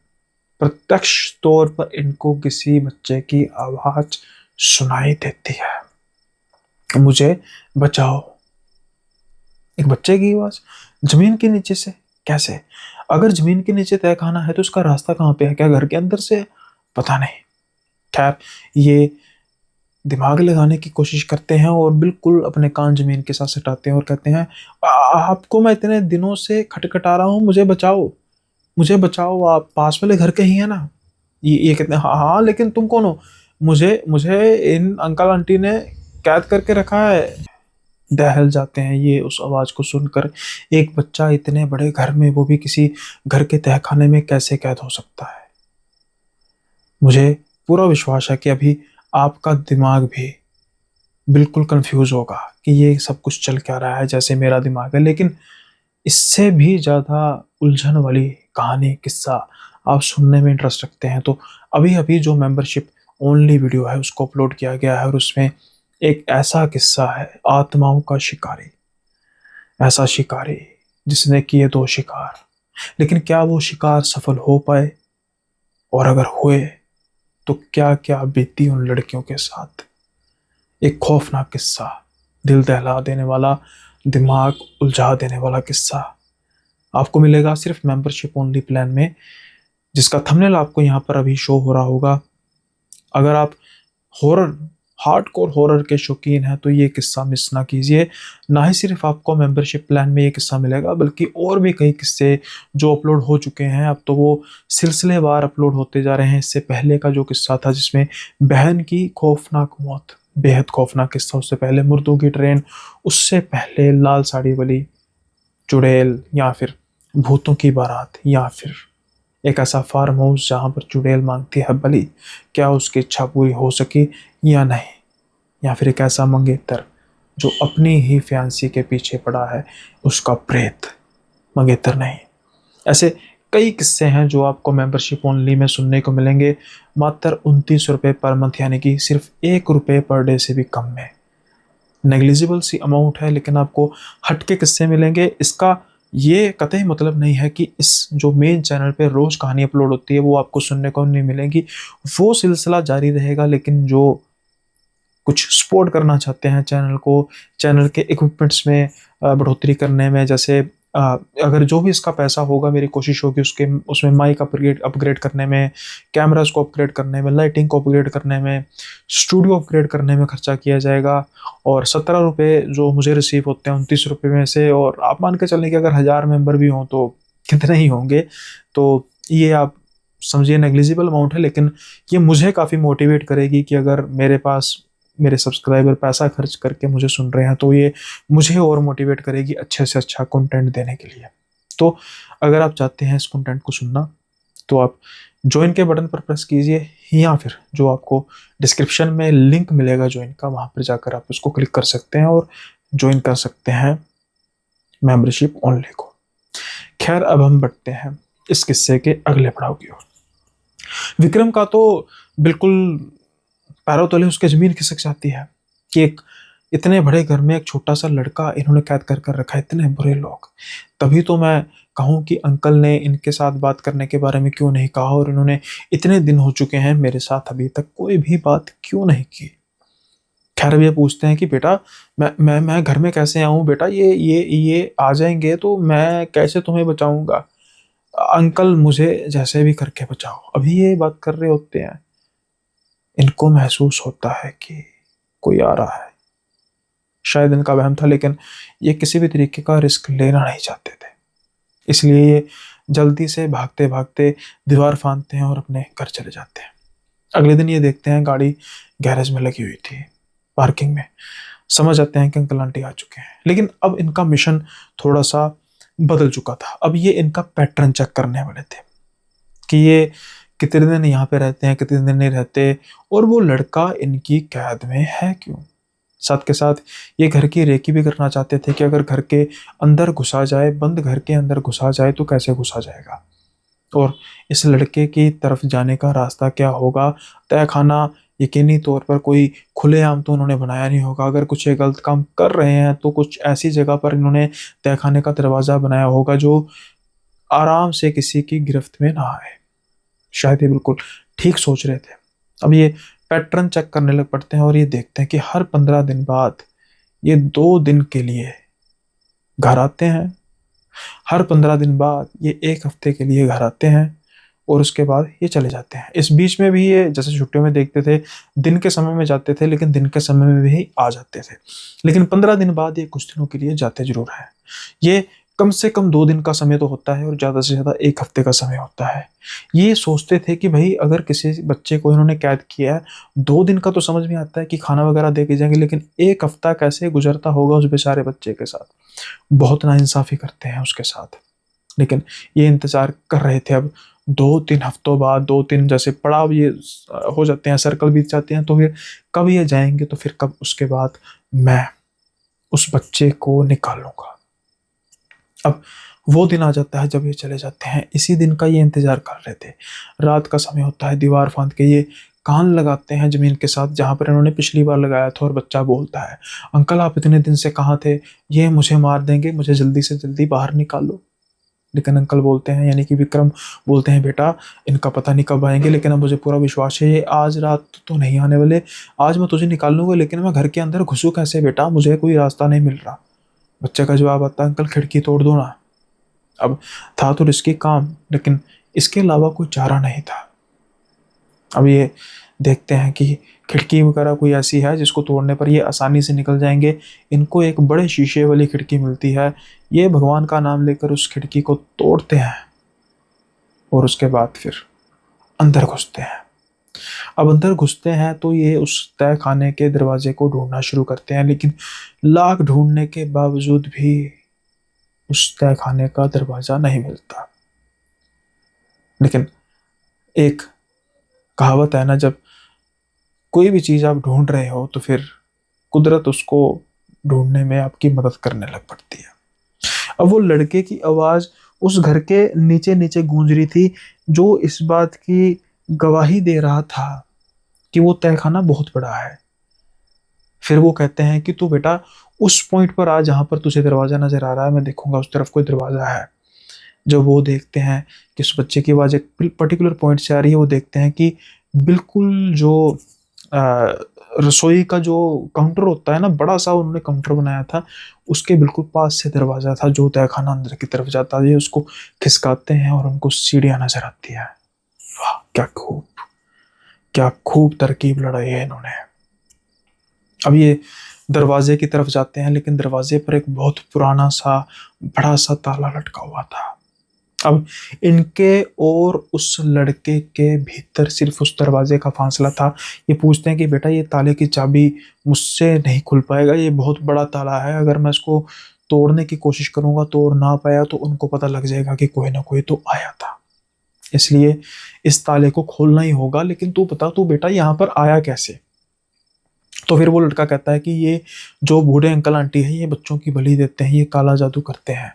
प्रत्यक्ष तौर पर इनको किसी बच्चे की आवाज सुनाई देती है, मुझे बचाओ। एक बच्चे की आवाज जमीन के नीचे से कैसे? अगर जमीन के नीचे तहखाना है तो उसका रास्ता कहाँ पे है? क्या घर के अंदर से है? पता नहीं। खैर, ये दिमाग लगाने की कोशिश करते हैं और बिल्कुल अपने कान जमीन के साथ सटाते हैं और कहते हैं, आपको मैं इतने दिनों से खटखटा रहा हूँ, मुझे बचाओ, मुझे बचाओ, आप पास वाले घर के ही है ना? ये कहते हैं, हाँ हाँ, लेकिन तुम कौन हो? मुझे मुझे इन अंकल आंटी ने कैद करके रखा है। दहल जाते हैं ये उस आवाज को सुनकर। एक बच्चा इतने बड़े घर में, वो भी किसी घर के तहखाने में, कैसे कैद हो सकता है? मुझे पूरा विश्वास है कि अभी आपका दिमाग भी बिल्कुल कंफ्यूज होगा कि ये सब कुछ चल क्या रहा है, जैसे मेरा दिमाग है। लेकिन इससे भी ज़्यादा उलझन वाली कहानी, किस्सा आप सुनने में इंटरेस्ट रखते हैं तो अभी अभी जो मेंबरशिप ओनली वीडियो है उसको अपलोड किया गया है और उसमें एक ऐसा किस्सा है, आत्माओं का शिकारी। ऐसा शिकारी जिसने किए 2 शिकार, लेकिन क्या वो शिकार सफल हो पाए? और अगर हुए तो क्या क्या बीती उन लड़कियों के साथ? एक खौफनाक किस्सा, दिल दहला देने वाला, दिमाग उलझा देने वाला किस्सा आपको मिलेगा सिर्फ मेंबरशिप ओनली प्लान में, जिसका थंबनेल आपको यहाँ पर अभी शो हो रहा होगा। अगर आप हॉरर, हार्डकोर हॉरर के शौकीन हैं तो ये किस्सा मिस ना कीजिए। ना ही सिर्फ आपको मेंबरशिप प्लान में ये किस्सा मिलेगा, बल्कि और भी कई किस्से जो अपलोड हो चुके हैं, अब तो वो सिलसिलेवार अपलोड होते जा रहे हैं। इससे पहले का जो किस्सा था जिसमें बहन की खौफनाक मौत, बेहद खौफनाक किस्सा। उससे पहले मुर्दों की ट्रेन, उससे पहले लाल साड़ी वाली चुड़ैल, या फिर भूतों की बारात, या फिर एक ऐसा फार्म हाउस जहाँ पर चुड़ैल मांगती है बलि, क्या उसकी इच्छा पूरी हो सकी या नहीं? या फिर एक ऐसा मंगेतर जो अपनी ही फियांसी के पीछे पड़ा है, उसका प्रेत, मंगेतर नहीं। ऐसे कई किस्से हैं जो आपको मेंबरशिप ओनली में सुनने को मिलेंगे, मात्र 29 रुपये पर मंथ, यानी कि सिर्फ 1 रुपये पर डे से भी कम में। नेग्लिजिबल सी अमाउंट है, लेकिन आपको हटके किस्से मिलेंगे। इसका ये कतई मतलब नहीं है कि इस जो मेन चैनल पे रोज कहानी अपलोड होती है वो आपको सुनने को नहीं मिलेंगी। वो सिलसिला जारी रहेगा, लेकिन जो कुछ सपोर्ट करना चाहते हैं चैनल को, चैनल के इक्विपमेंट्स में बढ़ोतरी करने में, जैसे अगर जो भी इसका पैसा होगा, मेरी कोशिश होगी उसके उसमें माइक अपग्रेड अपग्रेड करने में, कैमरास को अपग्रेड करने में, लाइटिंग को अपग्रेड करने में, स्टूडियो अपग्रेड करने में खर्चा किया जाएगा। और 17 रुपये जो मुझे रिसीव होते हैं 29 रुपये में से, और आप मान के चलने कि अगर 1000 मेंबर भी हों तो कितने ही होंगे, तो ये आप समझिए नेग्लिजिबल अमाउंट है। लेकिन ये मुझे काफ़ी मोटिवेट करेगी कि अगर मेरे पास मेरे सब्सक्राइबर पैसा खर्च करके मुझे सुन रहे हैं तो ये मुझे और मोटिवेट करेगी अच्छे से अच्छा कंटेंट देने के लिए। तो अगर आप चाहते हैं इस कंटेंट को सुनना तो आप ज्वाइन के बटन पर प्रेस कीजिए, या फिर जो आपको डिस्क्रिप्शन में लिंक मिलेगा ज्वाइन का, वहाँ पर जाकर आप उसको क्लिक कर सकते हैं और ज्वाइन कर सकते हैं मेंबरशिप ओनली को। खैर, अब हम बढ़ते हैं इस किस्से के अगले पड़ाव की ओर। विक्रम का तो बिल्कुल पैरों तले उसके जमीन खिसक जाती है कि एक इतने बड़े घर में एक छोटा सा लड़का इन्होंने कैद कर कर रखा है, इतने बुरे लोग। तभी तो मैं कहूँ कि अंकल ने इनके साथ बात करने के बारे में क्यों नहीं कहा, और इन्होंने इतने दिन हो चुके हैं मेरे साथ अभी तक कोई भी बात क्यों नहीं की। खैर, अब ये पूछते हैं कि बेटा मैं घर में कैसे आऊँ बेटा, ये आ जाएंगे तो मैं कैसे तुम्हें बचाऊंगा? अंकल मुझे जैसे भी करके बचाओ, अभी ये बात कर रहे होते हैं। इनको महसूस होता है कि कोई आ रहा है। शायद इनका वहम था, लेकिन ये किसी भी तरीके का रिस्क लेना नहीं चाहते थे। इसलिए ये जल्दी से भागते भागते दीवार फांदते हैं और अपने घर चले जाते हैं। अगले दिन ये देखते हैं गाड़ी गैरेज में लगी हुई थी, पार्किंग में। समझ आते हैं कि अंकल आंटी आ चुके हैं। लेकिन अब इनका मिशन थोड़ा सा बदल चुका था। अब ये इनका पैटर्न चेक करने वाले थे कि ये कितने दिन यहाँ पे रहते हैं, कितने दिन नहीं रहते, और वो लड़का इनकी कैद में है क्यों। साथ के साथ ये घर की रेकी भी करना चाहते थे कि अगर घर के अंदर घुसा जाए, बंद घर के अंदर घुसा जाए तो कैसे घुसा जाएगा, और इस लड़के की तरफ जाने का रास्ता क्या होगा। तय खाना यकीनी तौर पर कोई खुलेआम तो उन्होंने बनाया नहीं होगा। अगर कुछ ये गलत काम कर रहे हैं तो कुछ ऐसी जगह पर इन्होंने तय खाने का दरवाज़ा बनाया होगा जो आराम से किसी की गिरफ्त में ना आए। शायद ये बिल्कुल ठीक सोच रहे थे। अब ये पैटर्न चेक करने लग पड़ते हैं और ये देखते हैं कि हर 15 दिन बाद ये 2 दिन के लिए घर आते हैं। हर 15 दिन बाद ये 1 हफ्ते के लिए घर आते हैं और उसके बाद ये चले जाते हैं। इस बीच में भी ये जैसे छुट्टियों में देखते थे, दिन के समय में जाते थे, लेकिन दिन के समय में भी आ जाते थे। लेकिन 15 दिन बाद ये कुछ दिनों के लिए जाते जरूर हैं। ये कम से कम 2 दिन का समय तो होता है और ज़्यादा से ज़्यादा 1 हफ्ते का समय होता है। ये सोचते थे कि भाई अगर किसी बच्चे को इन्होंने कैद किया है, 2 दिन का तो समझ में आता है कि खाना वगैरह दे के जाएंगे, लेकिन 1 हफ्ता कैसे गुजरता होगा उस बेचारे बच्चे के साथ। बहुत नाइंसाफ़ी करते हैं उसके साथ। लेकिन ये इंतज़ार कर रहे थे। अब 2-3 हफ्तों बाद 2-3 जैसे पड़ाव ये हो जाते हैं, सर्कल बीत जाते हैं, तो फिर कब ये जाएंगे, तो फिर कब उसके बाद मैं उस बच्चे को निकालूंगा। अब वो दिन आ जाता है जब ये चले जाते हैं। इसी दिन का ये इंतजार कर रहे थे। रात का समय होता है, दीवार फांद के ये कान लगाते हैं जमीन के साथ जहाँ पर इन्होंने पिछली बार लगाया था, और बच्चा बोलता है, अंकल आप इतने दिन से कहाँ थे, ये मुझे मार देंगे, मुझे जल्दी से जल्दी बाहर निकालो। लेकिन अंकल बोलते हैं, यानी कि विक्रम बोलते हैं, बेटा इनका पता नहीं कब आएंगे, लेकिन अब मुझे पूरा विश्वास है ये आज रात तो नहीं आने वाले। आज मैं तुझे निकाल लूंगा, लेकिन मैं घर के अंदर घुसूँ कैसे बेटा, मुझे कोई रास्ता नहीं मिल रहा। बच्चे का जवाब आता है, अंकल खिड़की तोड़ दो ना। अब था तो रिस्की काम, लेकिन इसके अलावा कोई चारा नहीं था। अब ये देखते हैं कि खिड़की वगैरह कोई ऐसी है जिसको तोड़ने पर ये आसानी से निकल जाएंगे। इनको एक बड़े शीशे वाली खिड़की मिलती है। ये भगवान का नाम लेकर उस खिड़की को तोड़ते हैं और उसके बाद फिर अंदर घुसते हैं। अब अंदर घुसते हैं तो ये उस तय खाने के दरवाजे को ढूंढना शुरू करते हैं, लेकिन लाख ढूंढने के बावजूद भी उस तय खाने का दरवाजा नहीं मिलता। लेकिन एक कहावत है ना, जब कोई भी चीज़ आप ढूंढ रहे हो तो फिर कुदरत उसको ढूंढने में आपकी मदद करने लग पड़ती है। अब वो लड़के की आवाज़ उस घर के नीचे नीचे गूंज रही थी, जो इस बात की गवाही दे रहा था कि वो तहखाना बहुत बड़ा है। फिर वो कहते हैं कि तू बेटा उस पॉइंट पर आ जहाँ पर तुझे दरवाज़ा नज़र आ रहा है, मैं देखूंगा उस तरफ कोई दरवाज़ा है। जब वो देखते हैं कि उस बच्चे की आवाज़ एक पर्टिकुलर पॉइंट से आ रही है, वो देखते हैं कि बिल्कुल जो आ, रसोई का जो काउंटर होता है ना, बड़ा सा उन्होंने काउंटर बनाया था, उसके बिल्कुल पास से दरवाज़ा था जो तहखाना अंदर की तरफ जाता है। ये उसको खिसकाते हैं और उनको सीढ़ियाँ नजर आती है। वाह क्या खूब तरकीब लड़ाई है इन्होंने। अब ये दरवाजे की तरफ जाते हैं, लेकिन दरवाजे पर एक बहुत पुराना सा बड़ा सा ताला लटका हुआ था। अब इनके और उस लड़के के भीतर सिर्फ उस दरवाजे का फासला था। ये पूछते हैं कि बेटा ये ताले की चाबी मुझसे नहीं खुल पाएगा, ये बहुत बड़ा ताला है, अगर मैं इसको तोड़ने की कोशिश करूंगा, तोड़ ना पाया तो उनको पता लग जाएगा कि कोई ना कोई तो आया था, इसलिए इस ताले को खोलना ही होगा। लेकिन तू बता, तू बेटा यहाँ पर आया कैसे। तो फिर वो लड़का कहता है कि ये जो बूढ़े अंकल आंटी है, ये बच्चों की बलि देते हैं, ये काला जादू करते हैं,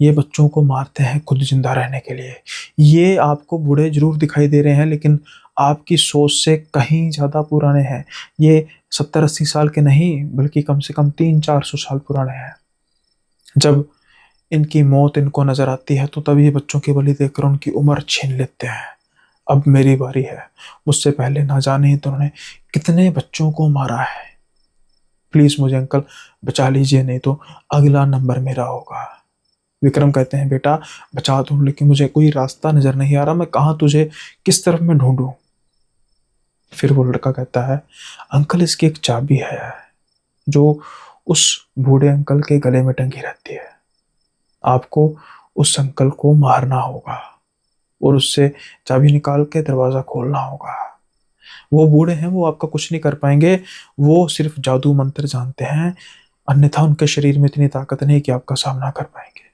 ये बच्चों को मारते हैं खुद जिंदा रहने के लिए। ये आपको बूढ़े जरूर दिखाई दे रहे हैं, लेकिन आपकी सोच से कहीं ज़्यादा पुराने हैं। ये 70-80 साल के नहीं, बल्कि कम से कम 300-400 साल पुराने हैं। जब इनकी मौत इनको नजर आती है तो तब ये बच्चों की बलि देकर उनकी उम्र छीन लेते हैं। अब मेरी बारी है, मुझसे पहले ना जाने तो उन्होंने कितने बच्चों को मारा है। प्लीज मुझे अंकल बचा लीजिए, नहीं तो अगला नंबर मेरा होगा। विक्रम कहते हैं, बेटा बचा दूं, लेकिन मुझे कोई रास्ता नजर नहीं आ रहा, मैं कहाँ तुझे किस तरफ में ढूंढूं। फिर वो लड़का कहता है, अंकल इसकी एक चाबी है जो उस बूढ़े अंकल के गले में टंगी रहती है। आपको उस अंकल को मारना होगा और उससे चाबी निकाल के दरवाजा खोलना होगा। वो बूढ़े हैं, वो आपका कुछ नहीं कर पाएंगे, वो सिर्फ जादू मंत्र जानते हैं, अन्यथा उनके शरीर में इतनी ताकत नहीं कि आपका सामना कर पाएंगे।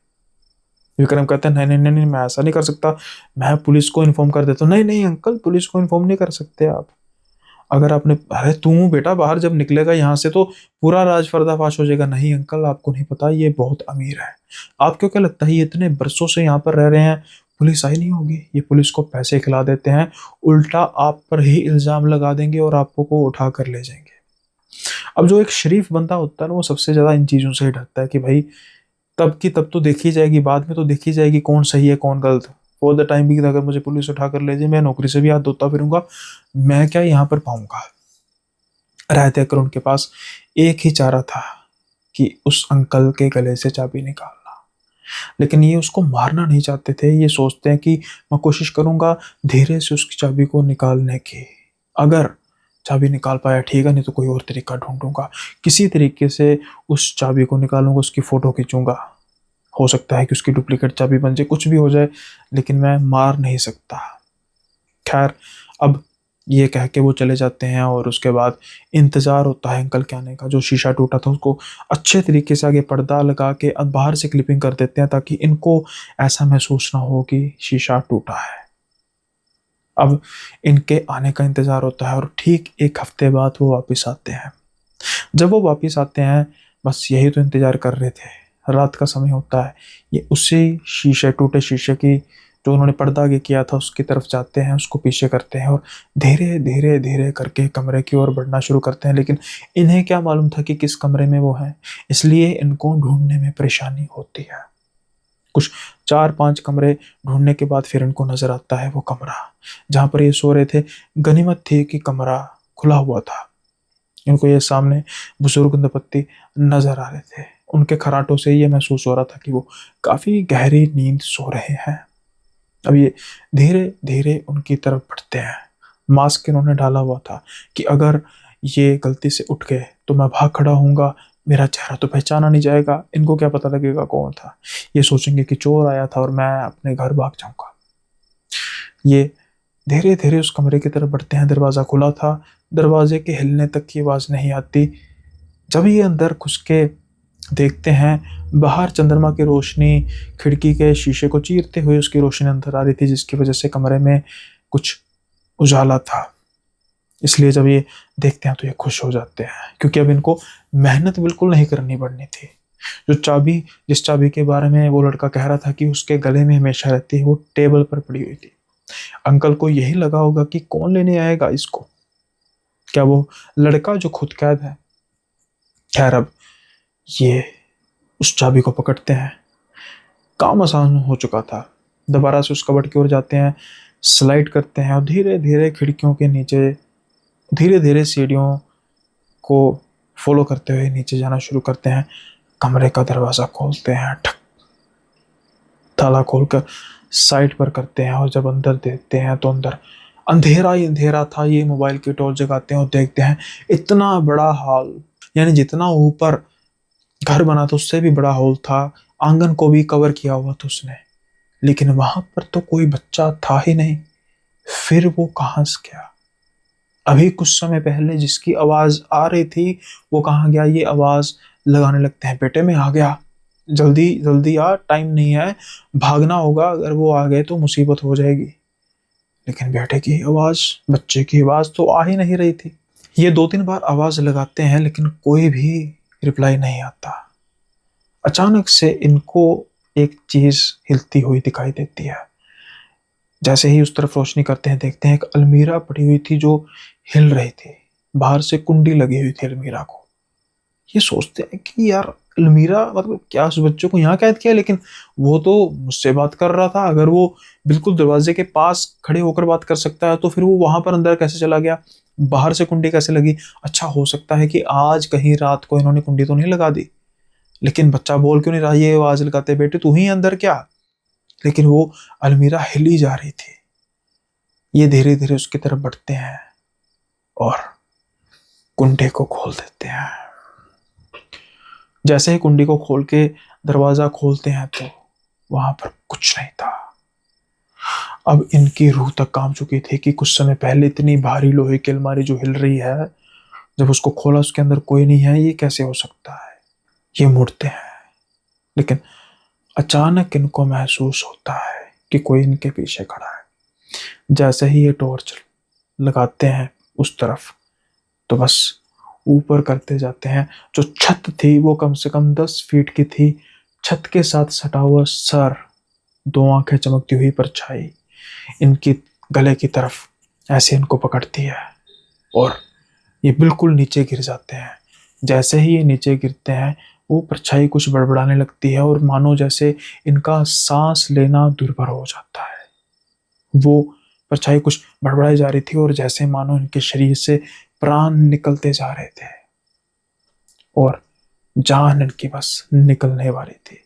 विक्रम कहता है, नहीं नहीं नहीं नहीं, मैं ऐसा नहीं कर सकता, मैं पुलिस को इन्फॉर्म कर देता हूँ। नहीं नहीं अंकल, पुलिस को इन्फॉर्म नहीं कर सकते आप। अगर आपने, अरे तू बेटा बाहर जब निकलेगा यहाँ से तो पूरा राज पर्दाफाश हो जाएगा। नहीं अंकल, आपको नहीं पता, ये बहुत अमीर है। आपको क्या लगता है ये इतने बरसों से यहाँ पर रह रहे हैं, पुलिस आई नहीं होगी? ये पुलिस को पैसे खिला देते हैं, उल्टा आप पर ही इल्जाम लगा देंगे और आपको को उठा कर ले जाएंगे। अब जो एक शरीफ बंदा होता है ना, वो सबसे ज्यादा इन चीजों से ही डरता है कि भाई तब की तब तो देखी जाएगी, बाद में तो देखी जाएगी कौन सही है कौन गलत। फॉर द टाइम भी अगर मुझे पुलिस उठा कर ले जाए, मैं नौकरी से भी हाथ धोता फिरूंगा, मैं क्या यहाँ पर पाऊंगा। रहते अकर उनके पास एक ही चारा था कि उस अंकल के गले से चाबी निकालना। लेकिन ये उसको मारना नहीं चाहते थे। ये सोचते हैं कि मैं कोशिश करूंगा धीरे से उसकी चाबी को निकालने की, अगर चाबी निकाल पाया ठीक है, नहीं तो कोई और तरीका ढूंढूंगा, किसी तरीके से उस चाबी को निकालूंगा, उसकी फोटो खींचूंगा। हो सकता है कि उसकी डुप्लीकेट चाबी बन जाए, कुछ भी हो जाए, लेकिन मैं मार नहीं सकता। खैर, अब ये कह के वो चले जाते हैं और उसके बाद इंतजार होता है अंकल के आने का। जो शीशा टूटा था उसको अच्छे तरीके से आगे पर्दा लगा के अब बाहर से क्लिपिंग कर देते हैं, ताकि इनको ऐसा महसूस ना हो कि शीशा टूटा है। अब इनके आने का इंतजार होता है और ठीक एक हफ्ते बाद वो वापस आते हैं। जब वो वापस आते हैं, बस यही तो इंतजार कर रहे थे, रात का समय होता है, ये उसी शीशे, टूटे शीशे की जो उन्होंने पर्दा आगे किया था उसकी तरफ जाते हैं, उसको पीछे करते हैं और धीरे धीरे धीरे करके कमरे की ओर बढ़ना शुरू करते हैं। लेकिन इन्हें क्या मालूम था कि किस कमरे में वो हैं, इसलिए इनको ढूंढने में परेशानी होती है। कुछ 4-5 कमरे ढूंढने के बाद फिर इनको नजर आता है वो कमरा जहां पर ये सो रहे थे। गनीमत थी कि कमरा खुला हुआ था। इनको ये सामने बुजुर्ग दंपत्ति नजर आ रहे थे। उनके खराटों से ये महसूस हो रहा था कि वो काफी गहरी नींद सो रहे हैं। अब ये धीरे धीरे उनकी तरफ बढ़ते हैं। मास्क इन्होंने डाला हुआ था कि अगर ये गलती से उठ गए तो मैं भाग खड़ा होऊंगा, मेरा चेहरा तो पहचाना नहीं जाएगा, इनको क्या पता लगेगा कौन था। ये सोचेंगे कि चोर आया था और मैं अपने घर भाग जाऊंगा। ये धीरे धीरे उस कमरे की तरफ बढ़ते हैं। दरवाजा खुला था, दरवाजे के हिलने तक की आवाज नहीं आती। जब ये अंदर घुस के देखते हैं, बाहर चंद्रमा की रोशनी खिड़की के शीशे को चीरते हुए उसकी रोशनी अंदर आ रही थी, जिसकी वजह से कमरे में कुछ उजाला था। इसलिए जब ये देखते हैं तो ये खुश हो जाते हैं, क्योंकि अब इनको मेहनत बिल्कुल नहीं करनी पड़नी थी। जो चाबी, जिस चाबी के बारे में वो लड़का कह रहा था कि उसके गले में हमेशा रहती है, वो टेबल पर पड़ी हुई थी। अंकल को यही लगा होगा कि कौन लेने आएगा इसको, क्या वो लड़का जो खुद कैद है। खैर, अब ये उस चाबी को पकड़ते हैं। काम आसान हो चुका था। दोबारा से उस कबर्ड की ओर जाते हैं, स्लाइड करते हैं और धीरे धीरे खिड़कियों के नीचे, धीरे धीरे सीढ़ियों को फॉलो करते हुए नीचे जाना शुरू करते हैं। कमरे का दरवाजा खोलते हैं, ठक, ताला खोलकर साइड पर करते हैं और जब अंदर देखते हैं तो अंदर अंधेरा ही अंधेरा था। ये मोबाइल की टॉर्च जगाते हैं और देखते हैं इतना बड़ा हॉल, यानी जितना ऊपर घर बना था उससे भी बड़ा हॉल था। आंगन को भी कवर किया हुआ था उसने, लेकिन वहां पर तो कोई बच्चा था ही नहीं। फिर वो कहां से गया? अभी कुछ समय पहले जिसकी आवाज आ रही थी वो कहाँ गया? ये आवाज लगाने लगते हैं, बेटे मैं आ गया, जल्दी जल्दी आ, टाइम नहीं है, भागना होगा, अगर वो आ गए तो मुसीबत हो जाएगी। लेकिन बेटे की आवाज, बच्चे की आवाज तो आ ही नहीं रही थी। ये 2-3 बार आवाज लगाते हैं लेकिन कोई भी रिप्लाई नहीं आता। अचानक से इनको एक चीज हिलती हुई दिखाई देती है। जैसे ही उस तरफ रोशनी करते हैं, देखते हैं एक अलमीरा पड़ी हुई थी जो हिल रही थी। बाहर से कुंडी लगी हुई थी अलमीरा को। ये सोचते हैं कि यार अलमीरा, मतलब क्या उस बच्चे को यहाँ कैद किया? लेकिन वो तो मुझसे बात कर रहा था। अगर वो बिल्कुल दरवाजे के पास खड़े होकर बात कर सकता है तो फिर वो वहां पर अंदर कैसे चला गया? बाहर से कुंडी कैसे लगी? अच्छा, हो सकता है कि आज कहीं रात को इन्होंने कुंडी तो नहीं लगा दी। लेकिन बच्चा बोल क्यों नहीं रहा? ये आवाज लगाते, बेटे तू ही अंदर क्या? लेकिन वो अलमीरा हिली जा रही थी। ये धीरे धीरे उसकी तरफ बढ़ते हैं। और कुंडे को खोल देते हैं। जैसे ही कुंडी को खोल के दरवाजा खोलते हैं तो वहां पर कुछ नहीं था। अब इनकी रूह तक कांप चुकी थी कि कुछ समय पहले इतनी भारी लोहे की अलमारी जो हिल रही है, जब उसको खोला उसके अंदर कोई नहीं है, ये कैसे हो सकता है। ये मुड़ते हैं, लेकिन अचानक इनको महसूस होता है कि कोई इनके पीछे खड़ा है। जैसे ही ये टॉर्च लगाते हैं उस तरफ, तो बस ऊपर करते जाते हैं। जो छत थी वो कम से कम 10 फीट की थी। छत के साथ सटा हुआ सर, दो आंखें चमकती हुई परछाई इनकी गले की तरफ ऐसे इनको पकड़ती है और ये बिल्कुल नीचे गिर जाते हैं। जैसे ही ये नीचे गिरते हैं, वो परछाई कुछ बड़बड़ाने लगती है और मानो जैसे इनका सांस लेना दुर्भर हो जाता है। वो परछाई कुछ बड़बड़ाई जा रही थी और जैसे मानो इनके शरीर से प्राण निकलते जा रहे थे और जान इनकी बस निकलने वाली थी।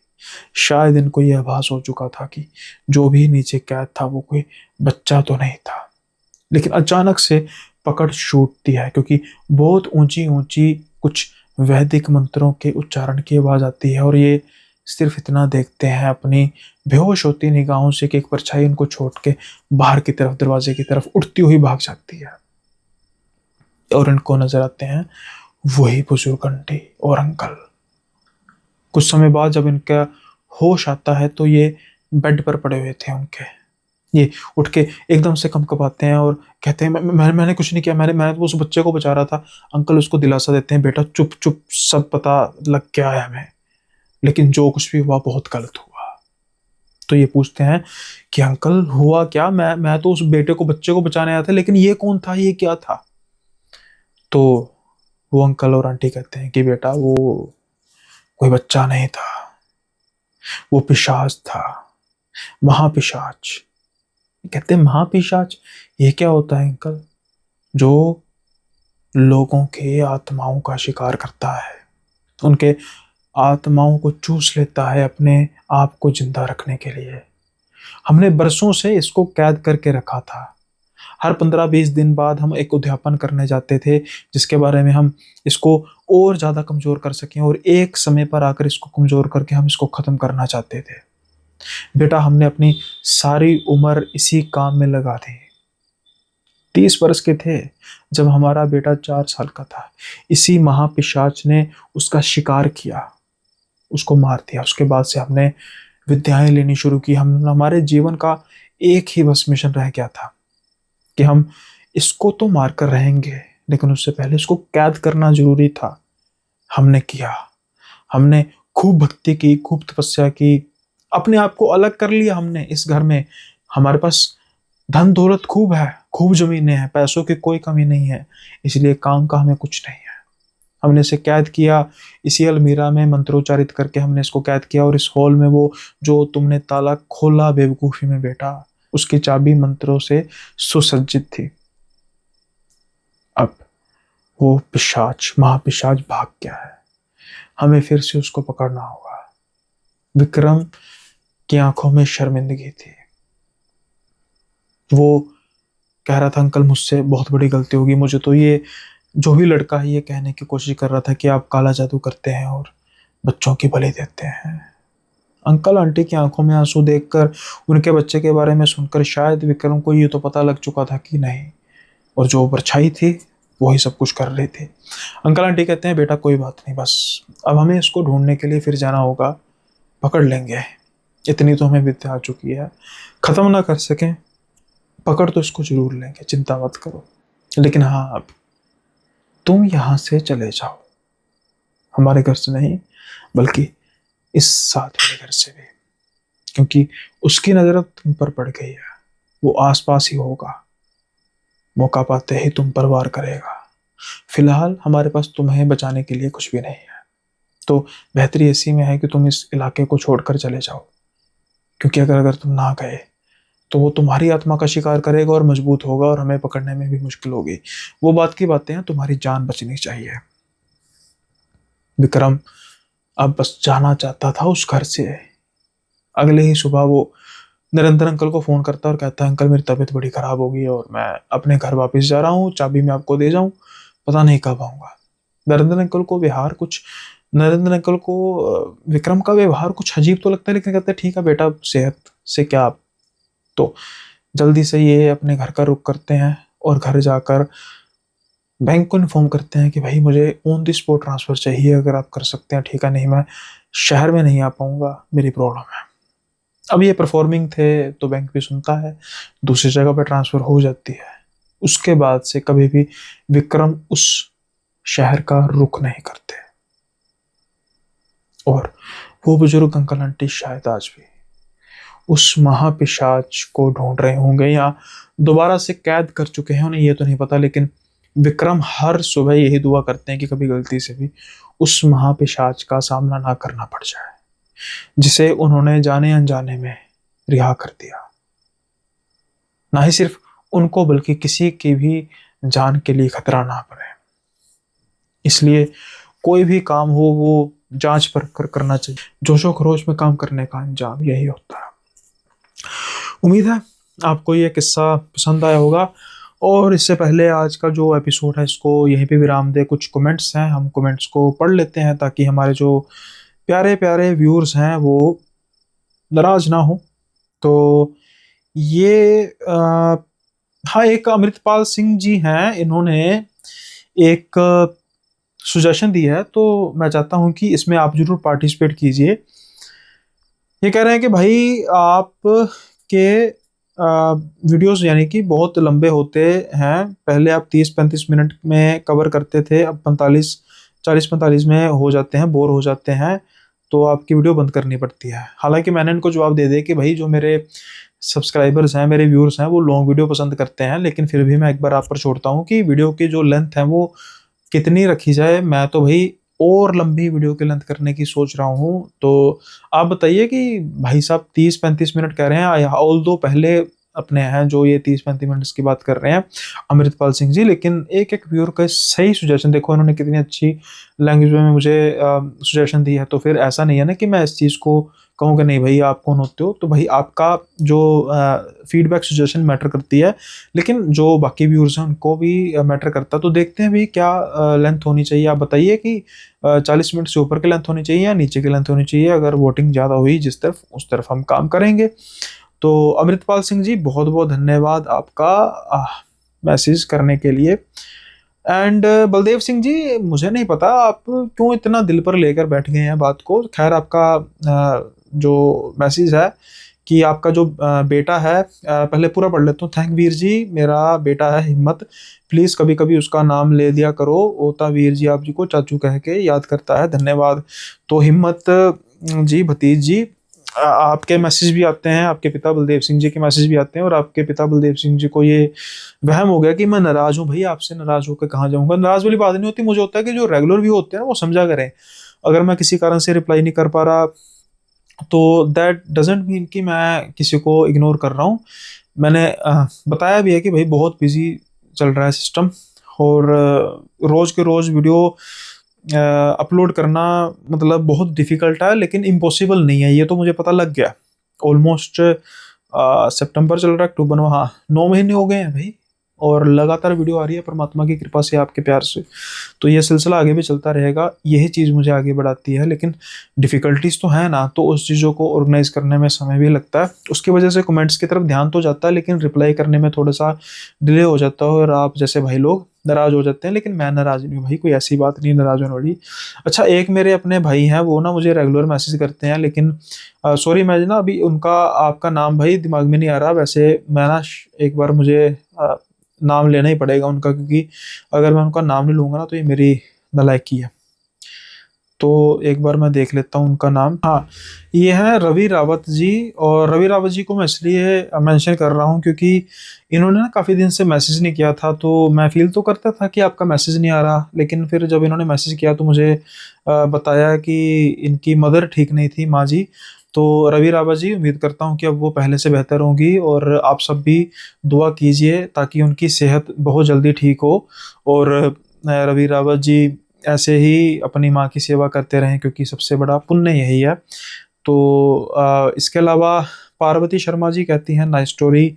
शायद इनको यह आभास हो चुका था कि जो भी नीचे कैद था वो कोई बच्चा तो नहीं था। लेकिन अचानक से पकड़ छूटती है, क्योंकि बहुत ऊंची ऊंची कुछ वैदिक मंत्रों के उच्चारण की आवाज आती है और ये सिर्फ इतना देखते हैं अपनी बेहोश होती निगाहों से कि एक परछाई उनको छोड़ के बाहर की तरफ, दरवाजे की तरफ उड़ती हुई भाग जाती है और इनको नजर आते हैं वही बुजुर्ग आंटी और अंकल। कुछ समय बाद जब इनका होश आता है तो ये बेड पर पड़े हुए थे उनके। ये उठ के एकदम से कंपकपाते हैं और कहते हैं मैंने कुछ नहीं किया, मैंने तो उस बच्चे को बचा रहा था। अंकल उसको दिलासा देते हैं, बेटा चुप चुप, सब पता लग गया है हमें, लेकिन जो कुछ भी हुआ बहुत गलत हुआ। तो ये पूछते हैं कि अंकल हुआ क्या। मैं तो उस बच्चे को बचाने आया था, लेकिन ये कौन था, ये क्या था। तो वो अंकल और आंटी कहते हैं कि बेटा वो कोई बच्चा नहीं था, वो पिशाच था, महापिशाच। कहते हैं महापिशाच, ये क्या होता है अंकल। जो लोगों के आत्माओं का शिकार करता है, उनके आत्माओं को चूस लेता है अपने आप को जिंदा रखने के लिए। हमने बरसों से इसको कैद करके रखा था। हर 15-20 दिन बाद हम एक उद्यापन करने जाते थे जिसके बारे में हम इसको और ज्यादा कमजोर कर सकें, और एक समय पर आकर इसको कमजोर करके हम इसको खत्म करना चाहते थे। बेटा हमने अपनी सारी उम्र इसी काम में लगा दी। 30 वर्ष के थे जब हमारा बेटा 4 साल का था। इसी महापिशाच ने उसका शिकार किया, उसको मार दिया। उसके बाद से हमने विद्याएं लेनी शुरू की। हम हमारे जीवन का एक ही बस मिशन रह गया था कि हम इसको तो मार कर रहेंगे, लेकिन उससे पहले इसको कैद करना जरूरी था। हमने किया, हमने खूब भक्ति की, खूब तपस्या की, अपने आप को अलग कर लिया हमने। इस घर में हमारे पास धन दौलत खूब है, खूब जमीनें हैं, पैसों की कोई कमी नहीं है, इसलिए काम का हमें कुछ नहीं है। हमने इसे कैद किया, इसी अलमीरा में मंत्रोच्चारित करके हमने इसको कैद किया। और इस हॉल में वो जो तुमने ताला खोला बेवकूफी में बेटा, उसकी चाबी मंत्रों से सुसज्जित थी। अब वो पिशाच, महापिशाच भाग गया है, हमें फिर से उसको पकड़ना होगा। विक्रम की आंखों में शर्मिंदगी थी। वो कह रहा था अंकल मुझसे बहुत बड़ी गलती होगी, मुझे तो ये जो भी लड़का है ये कहने की कोशिश कर रहा था कि आप काला जादू करते हैं और बच्चों की बलि देते हैं। अंकल आंटी की आंखों में आंसू देखकर, उनके बच्चे के बारे में सुनकर शायद विक्रम को ये तो पता लग चुका था कि नहीं, और जो परछाई थी वही सब कुछ कर रही थी। अंकल आंटी कहते हैं बेटा कोई बात नहीं, बस अब हमें इसको ढूंढने के लिए फिर जाना होगा, पकड़ लेंगे। इतनी तो हमें विद्या आ चुकी है, खत्म ना कर सकें पकड़ तो इसको जरूर लेंगे, चिंता मत करो। लेकिन हाँ, अब तुम यहां से चले जाओ, हमारे घर से नहीं बल्कि इस साथ वाले घर से भी, क्योंकि उसकी नजर अब तुम पर पड़ गई है। वो आसपास ही होगा, मौका पाते ही तुम पर वार करेगा। फिलहाल हमारे पास तुम्हें बचाने के लिए कुछ भी नहीं है, तो बेहतरी ऐसी में है कि तुम इस इलाके को छोड़कर चले जाओ, क्योंकि अगर अगर तुम ना गए तो वो तुम्हारी आत्मा का शिकार करेगा और मजबूत होगा और हमें पकड़ने में भी मुश्किल होगी। वो बात की बातें हैं, तुम्हारी जान बचनी चाहिए। विक्रम अब बस जाना चाहता था उस घर से। अगले ही सुबह वो नरेंद्र अंकल को फ़ोन करता है और कहता है अंकल मेरी तबीयत बड़ी ख़राब हो गई है और मैं अपने घर वापस जा रहा हूँ, चाबी मैं आपको दे जाऊँ, पता नहीं कब आऊँगा। नरेंद्र अंकल को व्यवहार कुछ नरेंद्र अंकल को विक्रम का व्यवहार कुछ अजीब तो लगता है, लेकिन कहते हैं ठीक है बेटा, सेहत से क्या। तो जल्दी से ये अपने घर का रुख करते हैं और घर जाकर बैंक को इन्फॉर्म करते हैं कि भाई मुझे ऑन द स्पॉट ट्रांसफ़र चाहिए, अगर आप कर सकते हैं ठीक है, नहीं मैं शहर में नहीं आ पाऊँगा, मेरी प्रॉब्लम है। अब ये परफॉर्मिंग थे तो बैंक भी सुनता है, दूसरी जगह पे ट्रांसफ़र हो जाती है। उसके बाद से कभी भी विक्रम उस शहर का रुख नहीं करते और वो बुजुर्ग अंकल आंटी शायद आज भी उस महापिशाच को ढूंढ रहे होंगे या दोबारा से कैद कर चुके हैं, उन्हें ये तो नहीं पता। लेकिन विक्रम हर सुबह यही दुआ करते हैं कि कभी गलती से भी उस महापिशाच का सामना ना करना पड़ जाए जिसे उन्होंने जाने अनजाने में रिहा कर दिया। ना ही सिर्फ उनको बल्कि किसी की भी जान के लिए खतरा ना पड़े, इसलिए कोई भी काम हो वो जांच पर करना चाहिए। जोशो खरोश में काम करने का अंजाम यही होता है। उम्मीद है आपको ये किस्सा पसंद आया होगा और इससे पहले आज का जो एपिसोड है इसको यहीं पे विराम दे। कुछ कमेंट्स हैं, हम कमेंट्स को पढ़ लेते हैं ताकि हमारे जो प्यारे प्यारे व्यूअर्स हैं वो नाराज ना हो। तो ये हाँ, एक अमृतपाल सिंह जी हैं, इन्होंने एक सुजेशन दी है, तो मैं चाहता हूँ कि इसमें आप जरूर पार्टिसिपेट कीजिए। ये कह रहे हैं कि भाई आप के वीडियोस यानी कि बहुत लंबे होते हैं, पहले आप 30-35 मिनट में कवर करते थे, अब 40-45 में हो जाते हैं, बोर हो जाते हैं, तो आपकी वीडियो बंद करनी पड़ती है। हालांकि मैंने इनको जवाब दे दिया कि भाई जो मेरे सब्सक्राइबर्स हैं, मेरे व्यूअर्स हैं, वो लॉन्ग वीडियो पसंद करते हैं, लेकिन फिर भी मैं एक बार आप पर छोड़ता हूँ कि वीडियो की जो लेंथ है वो कितनी रखी जाए। मैं तो भाई और लंबी वीडियो की लेंथ करने की सोच रहा हूँ। तो आप बताइए कि भाई साहब 30-35 मिनट कह रहे हैं, ऑल दो पहले अपने हैं जो ये 30-35 मिनट की बात कर रहे हैं अमृतपाल सिंह जी, लेकिन एक एक व्यूअर का सही सुजेशन देखो, इन्होंने कितनी अच्छी लैंग्वेज में मुझे सुजेशन दी है। तो फिर ऐसा नहीं है ना कि मैं इस चीज़ को कहूँ कि नहीं भाई आप कौन होते हो। तो भाई आपका जो फीडबैक सजेशन मैटर करती है, लेकिन जो बाकी व्यूअर्स हैं उनको भी मैटर करता है। तो देखते हैं भाई क्या लेंथ होनी चाहिए। आप बताइए कि 40 मिनट से ऊपर की लेंथ होनी चाहिए या नीचे की लेंथ होनी चाहिए। अगर वोटिंग ज़्यादा हुई जिस तरफ, उस तरफ हम काम करेंगे। तो अमृतपाल सिंह जी बहुत बहुत धन्यवाद आपका मैसेज करने के लिए। एंड बलदेव सिंह जी, मुझे नहीं पता आप क्यों इतना दिल पर लेकर बैठ गए हैं बात को। खैर आपका जो मैसेज है कि आपका जो बेटा है, पहले पूरा पढ़ लेता हूँ। थैंक वीर जी, मेरा बेटा है हिम्मत, प्लीज़ कभी कभी उसका नाम ले दिया करो, ओता वीर जी आप जी को चाचू कह के याद करता है, धन्यवाद। तो हिम्मत जी, भतीज जी, आपके मैसेज भी आते हैं, आपके पिता बलदेव सिंह जी के मैसेज भी आते हैं और आपके पिता बलदेव सिंह जी को ये वहम हो गया कि मैं नाराज हूँ। भाई आपसे नाराज होकर कहाँ जाऊँगा, नाराज वाली बात नहीं होती। मुझे होता है कि जो रेगुलर व्यू होते हैं ना वो समझा करें। अगर मैं किसी कारण से रिप्लाई नहीं कर पा रहा तो दैट डजेंट मीन कि मैं किसी को इग्नोर कर रहा हूँ। मैंने बताया भी है कि भाई बहुत बिजी चल रहा है सिस्टम और रोज़ के रोज़ वीडियो अपलोड करना मतलब बहुत डिफ़िकल्ट है, लेकिन इम्पॉसिबल नहीं है, ये तो मुझे पता लग गया। ऑलमोस्ट सितंबर चल रहा है, अक्टूबर में, हाँ 9 महीने हो गए हैं भाई, और लगातार वीडियो आ रही है परमात्मा की कृपा से, आपके प्यार से। तो ये सिलसिला आगे भी चलता रहेगा, यही चीज़ मुझे आगे बढ़ाती है। लेकिन डिफ़िकल्टीज तो है ना, तो उस चीज़ों को ऑर्गेनाइज करने में समय भी लगता है, उसकी वजह से कमेंट्स की तरफ ध्यान तो जाता है, लेकिन रिप्लाई करने में थोड़ा सा डिले हो जाता है और आप जैसे भाई लोग नाराज़ हो जाते हैं। लेकिन मैं नाराज़ नहीं हूँ भाई, कोई ऐसी बात नहीं नाराज़ होने वाली। अच्छा, एक मेरे अपने भाई हैं, वो ना मुझे रेगुलर मैसेज करते हैं, लेकिन सॉरी मैं ना अभी उनका आपका नाम भाई दिमाग में नहीं आ रहा। वैसे मैं ना एक बार मुझे नाम लेना ही पड़ेगा उनका, क्योंकि अगर मैं उनका नाम नहीं लूँगा ना तो ये मेरी नालायकी है। तो एक बार मैं देख लेता हूँ उनका नाम। हाँ, ये है रवि रावत जी। और रवि रावत जी को मैं इसलिए मेंशन कर रहा हूँ क्योंकि इन्होंने ना काफ़ी दिन से मैसेज नहीं किया था, तो मैं फील तो करता था कि आपका मैसेज नहीं आ रहा। लेकिन फिर जब इन्होंने मैसेज किया तो मुझे बताया कि इनकी मदर ठीक नहीं थी, माँ जी। तो रवि रावत जी, उम्मीद करता हूँ कि अब वो पहले से बेहतर होंगी, और आप सब भी दुआ कीजिए ताकि उनकी सेहत बहुत जल्दी ठीक हो। और रवि रावत जी ऐसे ही अपनी माँ की सेवा करते रहें, क्योंकि सबसे बड़ा पुण्य यही है। तो इसके अलावा पार्वती शर्मा जी कहती हैं nice story,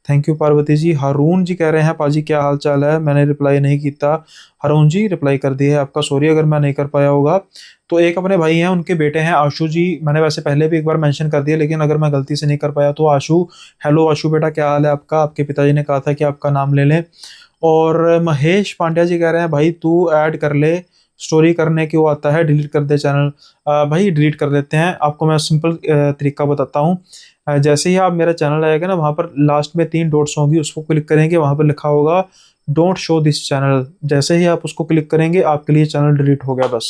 thank you Parvati ji. Haroon ji कह रहे हैं पाजी क्या हाल चाल है, मैंने रिप्लाई नहीं किया। हारून जी रिप्लाई कर दिया है आपका, सॉरी अगर मैं नहीं कर पाया होगा। तो एक अपने भाई हैं, उनके बेटे हैं आशु जी, मैंने वैसे पहले भी एक बार मेंशन कर दिया, लेकिन अगर मैं गलती से नहीं कर पाया तो आशु, हेलो आशु बेटा क्या हाल है आपका, आपके पिताजी ने कहा था कि आपका नाम ले लें। और महेश पांड्या जी कह रहे हैं भाई तू ऐड कर ले, स्टोरी करने क्यों आता है, डिलीट कर दे चैनल। भाई डिलीट कर देते हैं, आपको मैं सिंपल तरीका बताता हूँ। जैसे ही आप मेरा चैनल आएगा ना, वहाँ पर लास्ट में 3 डॉट्स होंगी, उसको क्लिक करेंगे, वहाँ पर लिखा होगा डोंट शो दिस चैनल। जैसे ही आप उसको क्लिक करेंगे आपके लिए चैनल डिलीट हो गया बस।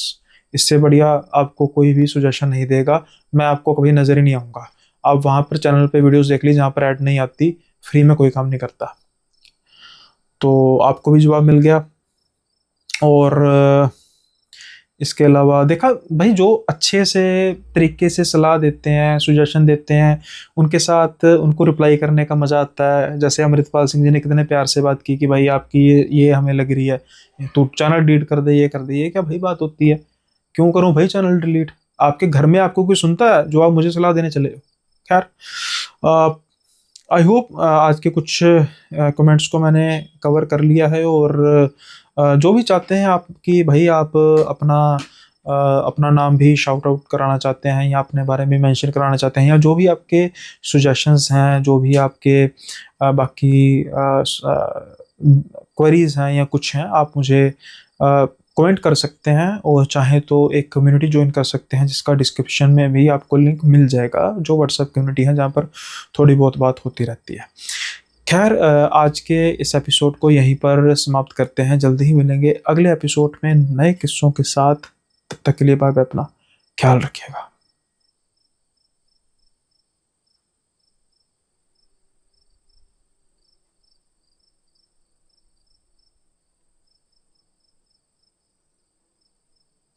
इससे बढ़िया आपको कोई भी सुजेशन नहीं देगा, मैं आपको कभी नजर ही नहीं आऊंगा। आप वहाँ पर चैनल पे वीडियोस देख लीजिए जहाँ पर ऐड नहीं आती, फ्री में कोई काम नहीं करता। तो आपको भी जवाब मिल गया। और इसके अलावा देखा भाई, जो अच्छे से तरीके से सलाह देते हैं, सुजेशन देते हैं, उनके साथ उनको रिप्लाई करने का मजा आता है। जैसे अमृतपाल सिंह जी ने कितने प्यार से बात की कि भाई आपकी ये हमें लग रही है, तो चैनल डिलीट कर दे, ये कर दे, ये क्या भाई बात होती है? क्यों करूं भाई चैनल डिलीट? आपके घर में आपको कोई सुनता है जो आप मुझे सलाह देने चले हो? खैर, आई होप आज के कुछ कमेंट्स को मैंने कवर कर लिया है। और जो भी चाहते हैं आप कि भाई आप अपना नाम भी शाउट आउट कराना चाहते हैं, या अपने बारे में मेंशन कराना चाहते हैं, या जो भी आपके सुजेशंस हैं, जो भी आपके बाकी क्वेरीज हैं या कुछ हैं, आप मुझे कमेंट कर सकते हैं। और चाहे तो एक कम्युनिटी ज्वाइन कर सकते हैं, जिसका डिस्क्रिप्शन में भी आपको लिंक मिल जाएगा, जो व्हाट्सएप कम्युनिटी है जहाँ पर थोड़ी बहुत बात होती रहती है। खैर, आज के इस एपिसोड को यहीं पर समाप्त करते हैं, जल्दी ही मिलेंगे अगले एपिसोड में नए किस्सों के साथ। तब तक के लिए बाय बाय, अपना ख्याल रखिएगा।